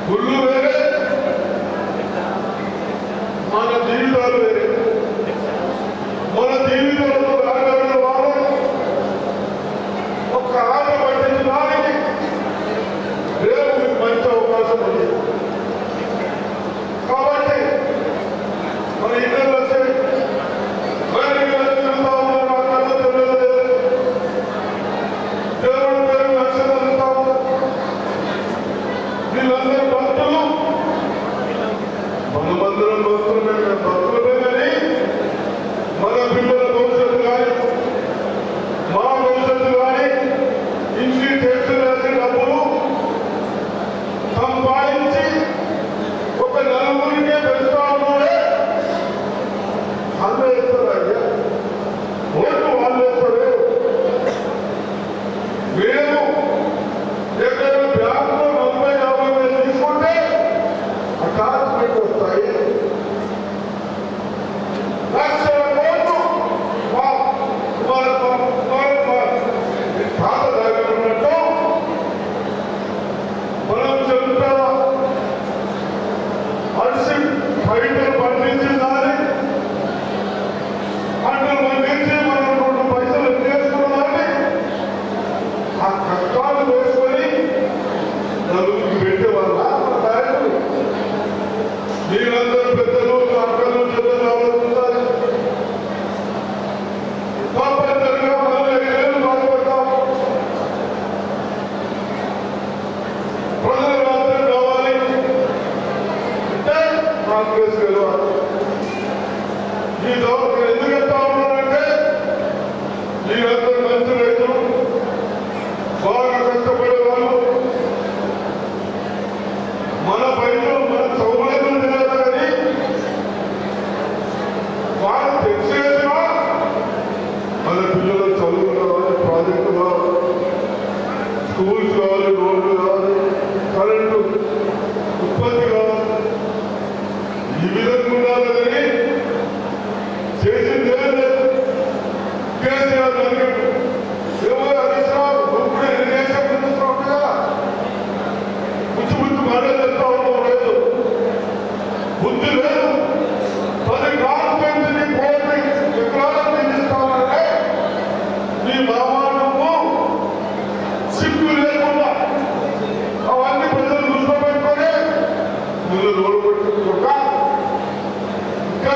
Speaker 1: గుళ్ళు వేరే మన జీవితాలు వేరే. మన జీవితంలో రాగలిగిన వాళ్ళు ఒక ఆట పట్టించడానికి రేపు మీకు మంచి అవకాశం ఉంది. కాబట్టి మన ఇద్దరు వచ్చి బయటికి వెళ్తా ఉన్నారు. అక్కడ తెలియదు దేవుడు పేరు లక్ష్యం వెళ్తా ఉన్నారు. వీళ్ళందరూ భక్తులు, మనమందరం భక్తులమే కానీ మన పిల్లల భవిష్యత్తు కానీ మా భవిష్యత్తు కానీ ఇంటికి టెక్స్ వేసే డబ్బులు సంపాదించి ఒక నలుగురికే పెంచుతా ఉన్నారే. వాళ్ళు వేస్తారు అయ్యా, ఓట్లు వాళ్ళు వేస్తారు. మేము ఎక్కడ బ్యాంకులో 40,000-50,000 తీసుకుంటే అటాచ్మెంట్ వస్తాయి. లక్షల కోట్లు పాత దాగుతున్నట్టు మనం చెప్తా అలసి బయటలు పండించిందని పంటలు పండించి మనం 2 పైసలు చేసుకున్నదాన్ని ఆ కష్టాలు వేసుకొని నలుగురికి పెట్టేవాళ్ళ మన బ్యాంకులు. మీరందరూ పెద్దలు అక్కలు చెల్లెలు ఆలోచించాలి. తప్పనిసరిగా మనం 5 ఏళ్ళు బాధపడతాం. ప్రజలు రాత్రి కావాలి అంటే కాంగ్రెస్ గెలవాలి. ఈ దౌర్జన్యం ఎందుకు వెళ్తా ఉన్నారంటే మీరందరూ మంచి రైతులు, బాగా కష్టపడే వాళ్ళు. మన పైన మన సౌలభ్యం తెలియదు కానీ వాళ్ళు తెచ్చేసినా మన పిల్లలు చదువు కావాలి, ప్రాజెక్టు కావాలి, స్కూల్స్ కావాలి, రోడ్లు కావాలి, కరెంటు ఉత్పత్తి కావాలి. ఈ విధంగా ఉండాలి కానీ చేసింది ఏం లేదు. కేసీఆర్ అడిగాడు, ఏమో హరీశ్రావు ఇప్పుడు ఇరిగేషన్ మినిస్టర్ ఉండగా బుద్ధి బుద్ధి మాటలు చెప్తా ఉన్నాం. రైతు బుద్ధి లేదు. 10 కాన్స్టిట్యూన్సీని 4 ఎకరాలకు నిలుస్తామంటే నీ మామా నువ్వు సిగ్గు లేకుండా అవన్నీ ప్రజలు దృష్టిలో పెట్టుకొని మీరు రోడ్డు పెట్టుకుంటా ఇంకా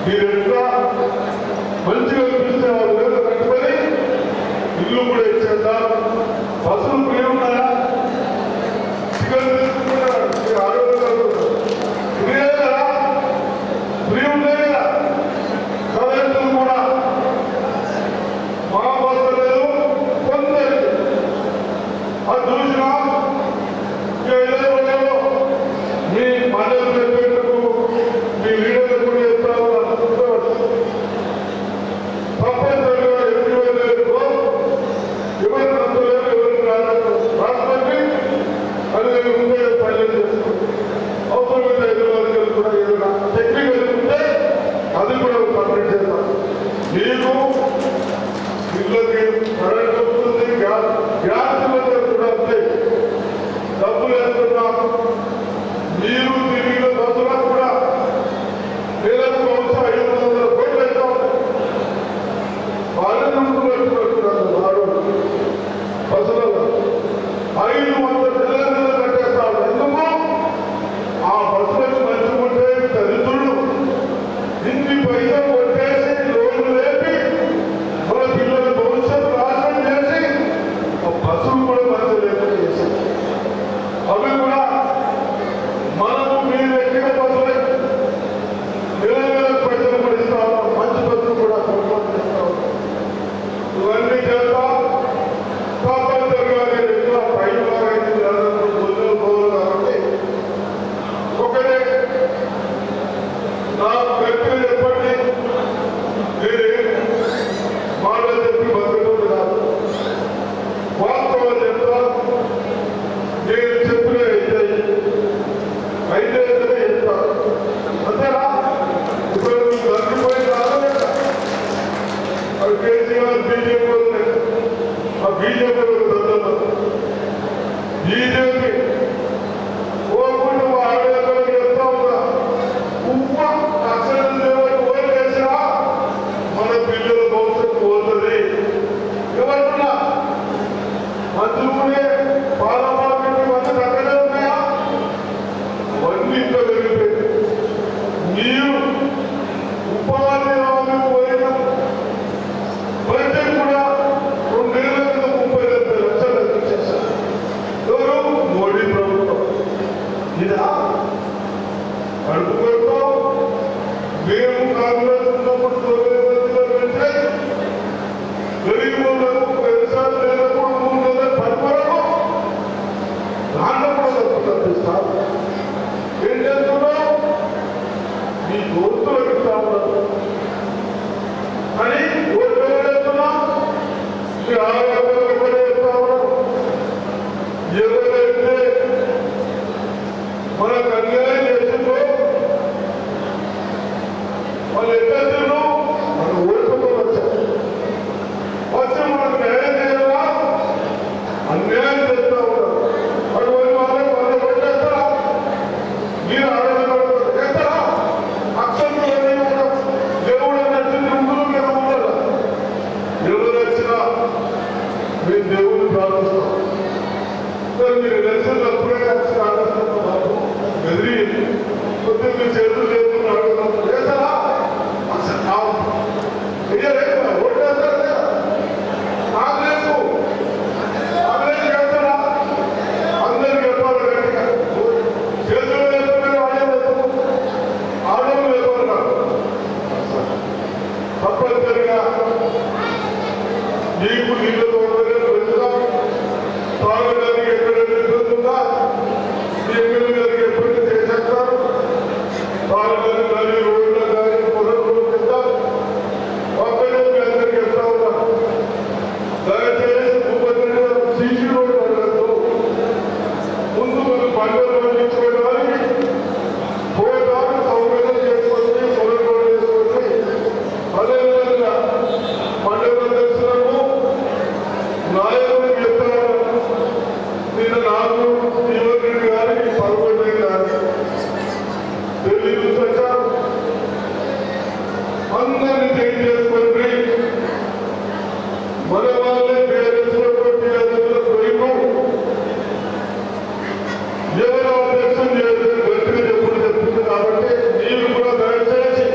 Speaker 1: మీరు ఎట్లా మంచిగా అనిపిస్తే వాళ్ళు వేలు కట్టుకొని ఇల్లు కూడా ఇచ్చేద్దాం. బస్సులు ఫ్రీ ఉన్నాయా? టికెట్ తీసుకుంటున్నారా? మీరు ఆరోగ్యం ఫ్రీ కదా, ఫ్రీ ఉన్నాయి కదా. కరెంటు కూడా మా బస్సు లేదు కొందరికి అది చూసినా మీ మండలి ప్రెసిడెంట్కు మీ లీడర్లు కూడా చెప్తారు అనుకుంటారు. తప్పనిసరిగా ఎవరి నందులేదు ఎవరికి రాలేదు రాష్ట్రానికి అది ఉండే పనులు చేసుకోండి. అవసరమైన హైదరాబాద్కి కూడా ఏదైనా టెక్నికల్ ఉంటే అది కూడా కంప్లీట్ చేస్తాం. మీకు ఇళ్ళకి కరెంట్ వస్తుంది, గ్యాస్ సిలిండర్ కూడా వస్తాయి. డబ్బులు వేస్తున్నా మీరు తిరిగిన బస్సులకు కూడా నెలకు బహుశా 500 కోట్లు వేస్తా ఉంటాయి. వాళ్ళని ముందు పెట్టుకుంటున్నారు వాడు బస్సులలో 500 నెలలు కట్టేస్తా ఉంటారు. ఎందుకు? ఆ బస్సులకు మంచుకుంటే దరిద్రులు ఇన్ని పైసలు కొట్టేసి లోన్లు లేపి మన పిల్లల భవిష్యత్తు నాశనం చేసి బస్సులు కూడా మంచి లేకుండా చేశారు. అవి కూడా మనము మీరు ఎక్కిన బస్సులే నెల పైసలు కూడా ఇస్తా ఉన్నాం. మంచి బస్సులు కూడా కొనుగోలు చేస్తా ఉన్నాం. ఇవన్నీ చేస్తా తప్పనిసరిగా నేను ఎక్కువ టైం లాగైంది పొద్దులు పోవాలి కాబట్టి ఒకటే నా వ్యక్తిగా చెప్పండి. మీరేం మాటలు చెప్పి బతకడం కాదు, వాస్తవాలు చెప్తా. నేను చెప్పిన అయితే చెప్తాను అంతేనా? ఇప్పుడు మీకు దొరికిపోయి రాలేదా? అది కేసీఆర్ బీజేపీ వాళ్ళు, ఆ బీజేపీ దొరకదు. బీజేపీ ఓకుండా ఆడేళ్ళకి చెప్తా ఉన్నా, ఉప్పు అక్షరం లేవని ఓటు వేసినా మన పిల్లల భవిష్యత్తు పోతుంది. ఎవరున్నా మంత్రులే పాలమార్కెట్ మంది అక్కడే ఉన్నాయా? అవన్నీ ఇంట్లో పెరిగిపోయింది. మీరు ఉపాధి హామీ పోయిన బడ్జెట్ కూడా 2 నెలల కింద 30 లక్షలు చేశారు. ఎవరు? మోడీ ప్రభుత్వం. ఇదా కడుపు కొడతాం. మేము కాంగ్రెస్ ఉన్నప్పుడు 9 మందిలో పెడితే గరీబులకు వ్యవసాయం లేనప్పుడు 3 నెలల పరిపాలన దాంట్లో కూడా తప్పిస్తారు. ఏం చేస్తున్నావు? మీ దోస్తులకు ఇస్తా ఉన్నారు అని ఓట్లు వేస్తున్నా. మీ ఆరోగ్యాలకు కూడా ఇస్తా ఉన్నారు. ఎవరైతే మనకు అన్యాయం చేసిందో వాళ్ళు ఎక్కడ మనం ఓటుతో వచ్చారు. వచ్చి మనకు న్యాయం చేయాలా? అన్యాయం చేస్తా ఉన్నారు. అటువంటి వాళ్ళకి వాళ్ళు పెట్టేస్తారా? మీరు ఆరోగ్యం చేస్తారా? అక్షంలో దేవుడు నచ్చిన ముందు మీరు ఉండాలి. ఎవరు వచ్చినా మేము దేవుడిని ప్రార్థిస్తాం. మీరు నచ్చిన అప్పుడే వచ్చి ఆలోచిస్తున్నారు. ఎదిరి కొద్దిగా మీ చేతులు లేకుండా అడుగుతాం. చేస్తారా? ఓటు వేస్తారా? కాంగ్రెస్ చేస్తారా? అందరికి చెప్పాలి గట్టిగా. చేతులు వేసుకునే వాళ్ళే ఆడలు వేసుకున్నారు. తప్పనిసరిగా నీకు నీళ్ళతో పెంచుతాం. తాగడానికి ఎక్కడైనా ఇబ్బంది ఉందా? మీ ఎమ్మెల్యే గారికి ఎప్పటికీ చేసేస్తారు. తాగడానికి కానీ రోడ్ల కానీ పొలం పెడతాం. ఒక్కడే మీ అందరికీ చెప్తా ఉన్నాం. దయచేసి భూపతి సీసీ రోడ్డు అడగద్దు. ముందు మనం పంటలు పండించుకోవడానికి పోయడానికి సౌకర్యం చేసుకొని పొలం రోడ్డు వేసుకొని అదేవిధంగా పండుగ దర్శనము నాయకుడికి చెప్తాను. నిన్న నాకు జీవన్ గారికి 11 గారికి ఢిల్లీ నుంచి వచ్చారు. అందరినీ చేంజ్ చేసుకొని మన వాళ్ళే పేరెంట్స్లోకి ఎవరు అధ్యక్షం చేస్తే గట్టిగా చెప్పుడు చెప్తుంది. కాబట్టి మీరు కూడా దయచేసి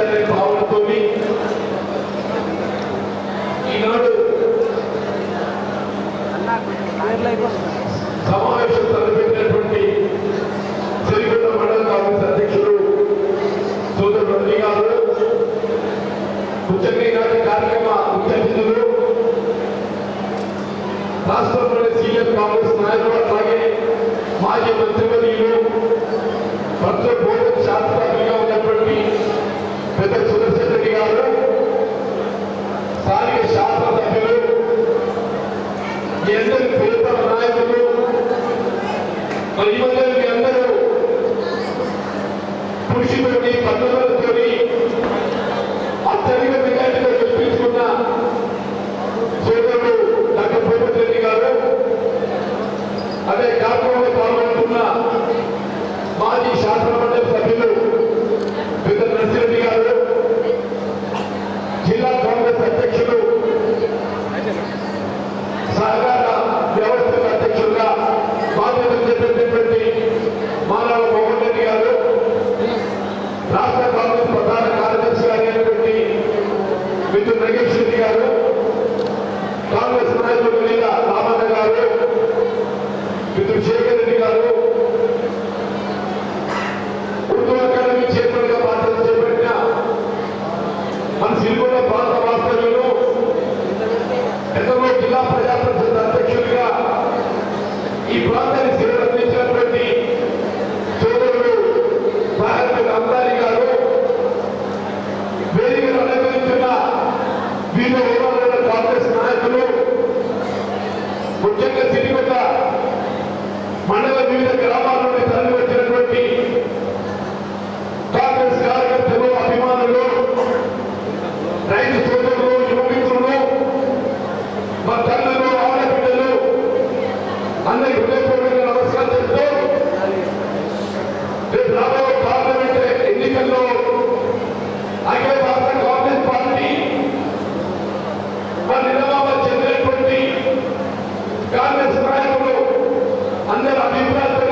Speaker 5: చేయాలనే భావనతో ఈనాడు సమావేశం తలపెట్టినటువంటి సిరికొండ మండల కాంగ్రెస్ అధ్యక్షుడు సోదరుడు రవి గారు, ముఖ్యంగా ఈనాటి కార్యక్రమ ముఖ్య అతిథులు రాష్ట్రంలోని సీనియర్ కాంగ్రెస్ నాయకులు, అట్లాగే మాజీ మంత్రివర్యులు, భద్ర బోధన శాస్త్రజ్ఞులుగా ఉన్నటువంటి పెద్ద సుదర్శన్ రెడ్డి గారు, స్థానిక శాస్త్రజ్ఞులు, మీ అందరి పేపర్ నాయకులు, మరి ఈ మధ్య మీ అందరూ కృషితోని పద్ధతులతోని అత్యధిక మెజార్టీతో గెలిపించుకున్న సోదరుడు డాక్టర్ భూపతి రెడ్డి గారు, అదే కార్యక్రమంలో పాల్గొంటున్న మాజీ శాసన మండలి సభ్యులు పెద్ద నర్సిరెడ్డి గారు, జిల్లా కాంగ్రెస్ అధ్యక్షులు, సహకార వ్యవస్థ అధ్యక్షులుగా బాధ్యతలు చేపట్టినటువంటి మానవ మోహన్ రెడ్డి గారు, రాష్ట్ర కాంగ్రెస్ ప్రధాన కార్యదర్శి అయినటువంటి మిత్రుడు నగేష్ రెడ్డి గారు, కాంగ్రెస్ నాయకులు మీద రామన్న గారు, మిత్రుడు శేఖర్ రెడ్డి గారు, ఉర్దూ అకాడమీ చైర్మన్ గా బాధ్యత చేపట్టిన మన సిరికొండ ప్రాంత వాస్తవ్యులు, గతంలో జిల్లా ప్రజా పరిషత్ అధ్యక్షులుగా ఈ ప్రాంతాన్ని సేవలు అందించినటువంటి సోదరుడు సాహెబ్ అందారి గారు, వేదికను అలంకరించిన వివిధ హోదాల కాంగ్రెస్ నాయకులు, ముఖ్యంగా సిరికొండ మండల వివిధ గ్రామాల నుండి తరలి వచ్చినటువంటి కాంగ్రెస్ కార్యకర్తలు, అభిమానులు, రైతు సోదరులు, యువ మిత్రులు, మా తల్లులు, ఆడబిడ్డలు అందరికీ హృదయపూర్వకంగా నమస్కారం చెప్తూ రేపు రాబోయే పార్లమెంట్ ఎన్నికల్లో అఖిల భారత కాంగ్రెస్ పార్టీ మన నిజామాబాద్ చెందినటువంటి కాంగ్రెస్ నాయకులు అందరి అభిప్రాయాలతో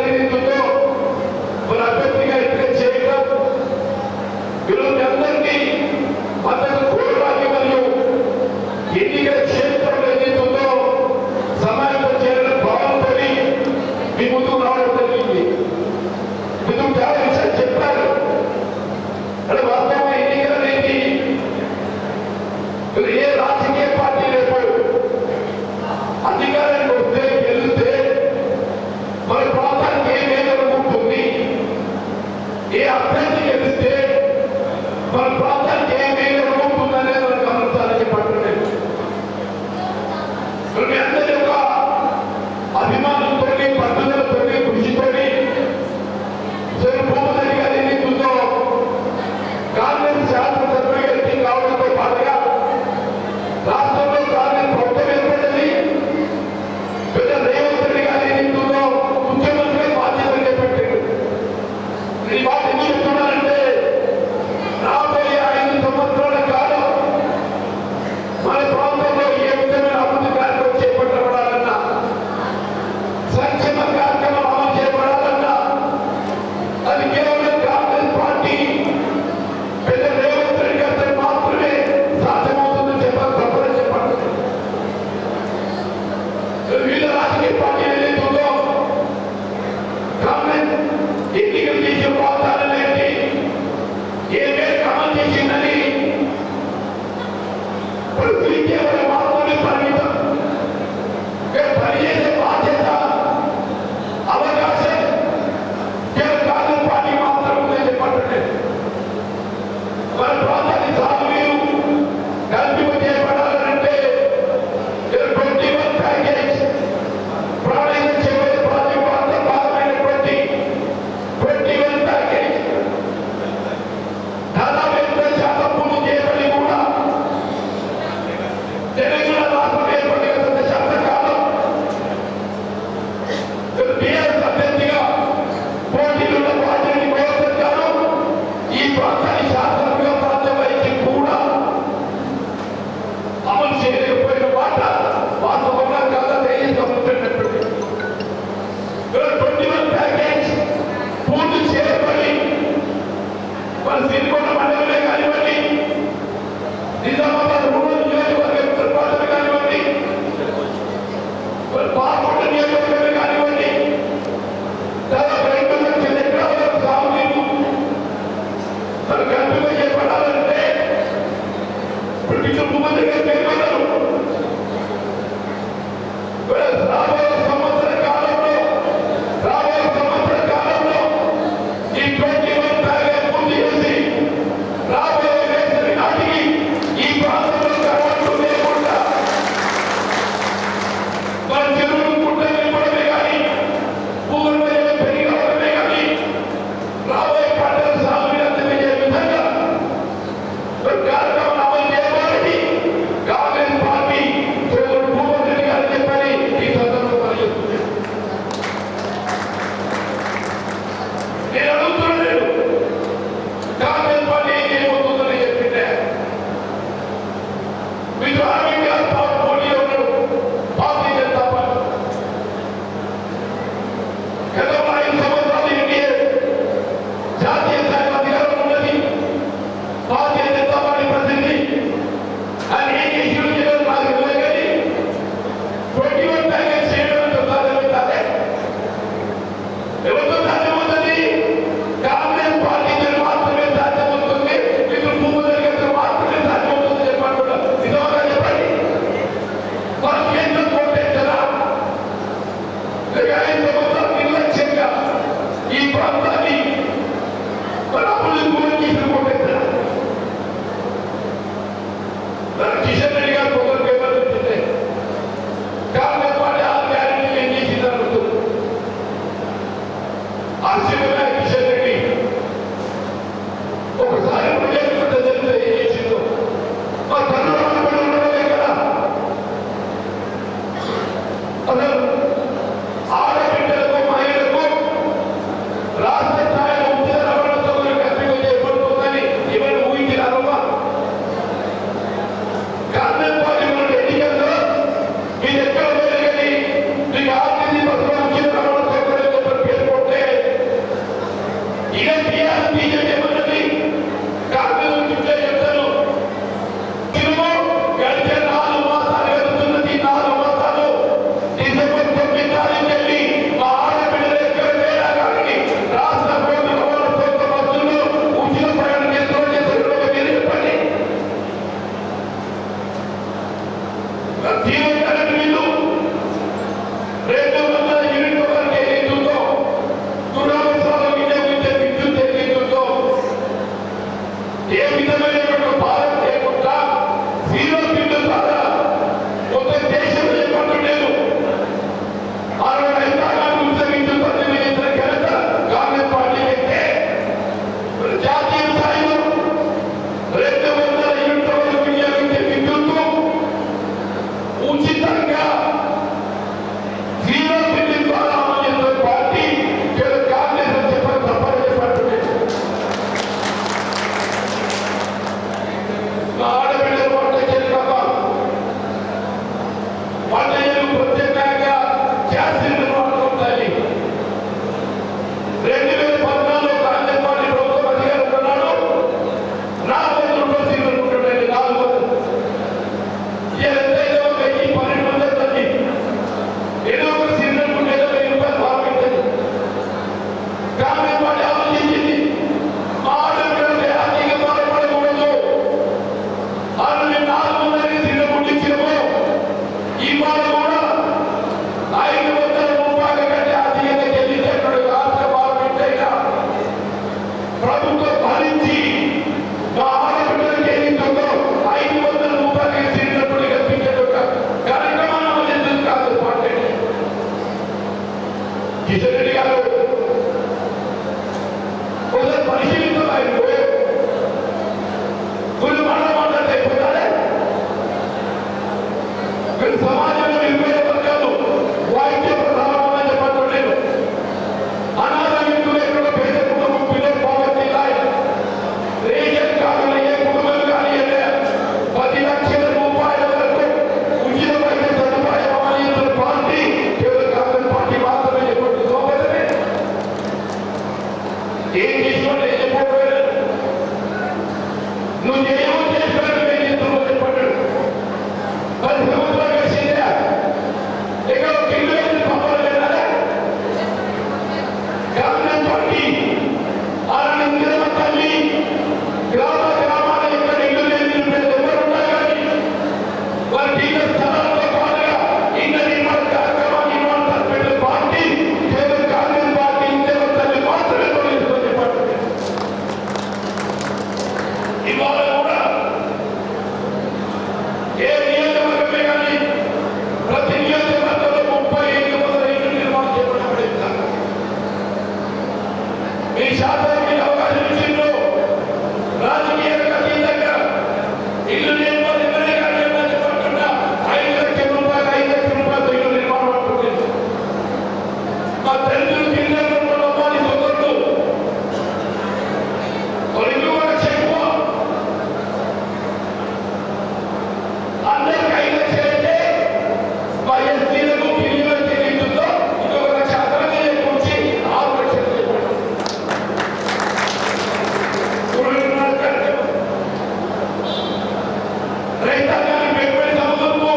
Speaker 5: రైతాంగానికి పెట్టుబడి సమకూర్పు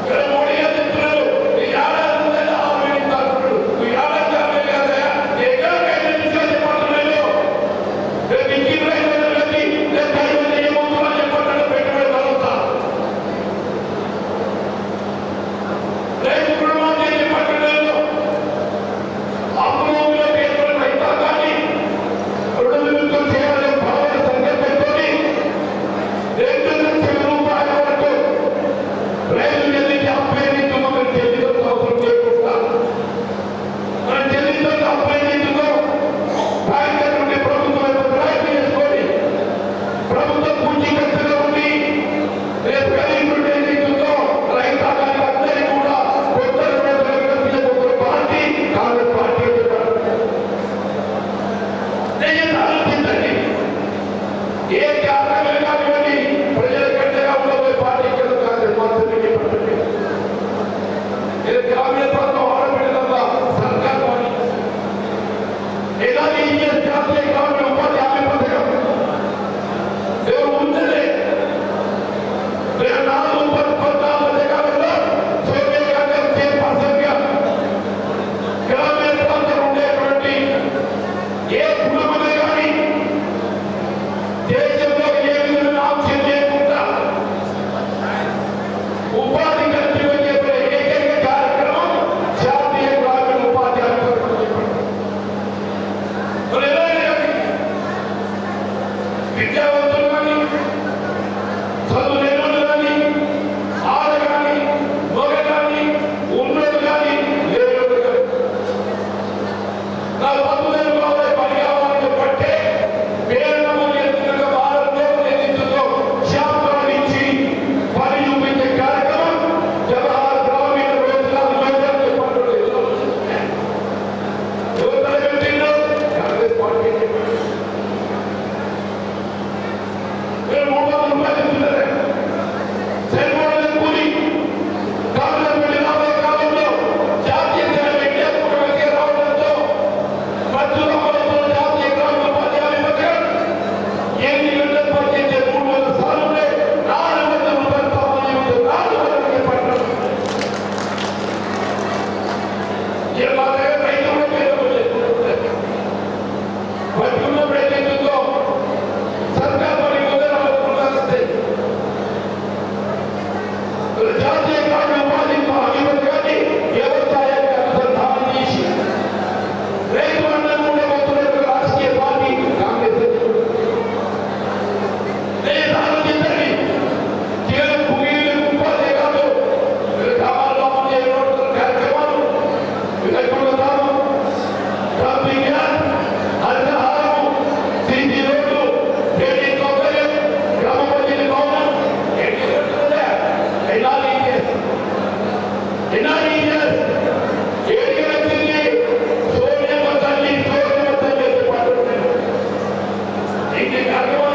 Speaker 5: ఇక్కడ మోడీ గారు చెప్తున్నారు ఈ ఏడాది ఉందని 6 వేలు ఇస్తాడు ఈ ఏడాది 50 వేలు కాదయా ఎకరానికి 5 వేలు ఇస్తా చెప్పంటున్నాడు రేపు ఇంటికి రైతులు వెళ్ళి రేపు 10 వేలు ఏమవుతుందని చెప్పంటాడు పెట్టుబడి భరోసా రైతు కుటుంబాన్ని చెప్పంటున్నాడు అప్పుడు పేర్కొన్న రైతాంగాన్ని రుణములతో చేయాలని భావన సంకల్పంతో 2 లక్షల రూపాయల వరకు రైతు చెల్లించి 50 మనం చెల్లించాల్సిన అవసరం లేకుండా మనం చెల్లించాల్సిన 50 బ్యాంకుల నుండి ప్రభుత్వం ప్రయత్నం చేసుకొని ప్రభుత్వం పూచీకత్తుగా ఉండి రేపు కలిగినటువంటి ఏదైతుందో రైతాంగానికి అందరికీ కూడా కొత్త రుణాలు కల్పించబోతున్న పార్టీ కాంగ్రెస్ పార్టీ దయచేసి ఆలోచించండి ఏ కారణమే కానివ్వండి ప్రజల కంటగా ఉండబోయే పార్టీ కింద కాంగ్రెస్ మాత్రమే చెప్పండి ఇది గ్రామీణ ప్రాంతం ఆడపిల్లల సర్కార్ పని ఎలాగే ఈ జాతీయ గ్రామీణ ఉపాధి హామీ పథకం ఎవరు ఉంచలే 2014 పథకాలలో సోనియా గాంధీ చైర్పర్సన్గా గ్రామీణ ప్రాంతం ఉండేటువంటి ఏ కుటుంబమే కానీ దేశంలో ఏ విధమైన ఆంక్షలు లేకుండా ఉపాధి కల్పించే ఏకైక కార్యక్రమం జాతీయ గ్రామీణ ఉపాధి హామీ పథకం చెప్పండి. మరి ఎలా చేయాలి? విద్యావంతులు కానీ చదువు లేనోళ్ళు కానీ ఆడ కానీ మగ కానీ ఉన్నోళ్ళు కానీ లేనోళ్ళు కానీ నా బంధువులు కావాలి పని కావాలని చెప్పంటే పేర్లు ఎత్తుగా భారత్లో నేతృత్వంలో శాంతం ఇచ్చి పని చూపించే కార్యక్రమం జవహర్ గ్రామీణ రోజ్గార్ యోజన చెప్పండి. యువతల పెట్టిందో కాంగ్రెస్ పార్టీ చెప్పండి. మీరు 300 రూపాయలు ఇస్తున్నారు సరిపోవడం కూలి కాంగ్రెస్ పార్టీ రాబోయే కాలంలో జాతీయ స్థాయి విద్యాత్మక రావడంతో మధ్యలో అమలుతో జాతీయ గ్రామీణ ఉపాధి హామీ పథకం 8 గంటలు పనిచేసే 300 సార్లునే 400 రూపాయలు సామాన్యులు 400 చెప్పండి. ఏ మా దగ్గర రైతులు పేరు చేసుకుంటున్నారు బతుకున్నప్పుడు ఏదైతుందో సర్కార్ పని ముందర వస్తాయి జాతీయ గ్రామీణ ఉపాధి హామీ పథకాన్ని వ్యవసాయానికి అనుసంధానం చేసి రైతు అన్నం ఉండబోతున్నటువంటి రాజకీయ పార్టీ కాంగ్రెస్ ఆలోచించండి. కేవలం భూమిలకు ఉపాధి కాదు గ్రామాల్లో అమలు చేయబడుతున్న కార్యక్రమాలు వికల్పదానం ట్రాఫిక్ యార్డ్ హరితహారము సిసి రోడ్లు పేటీ సౌకర్యం గ్రామ పంచాయతీ భవనం సోనియా మతాన్ని చెప్పండి. కార్యక్రమం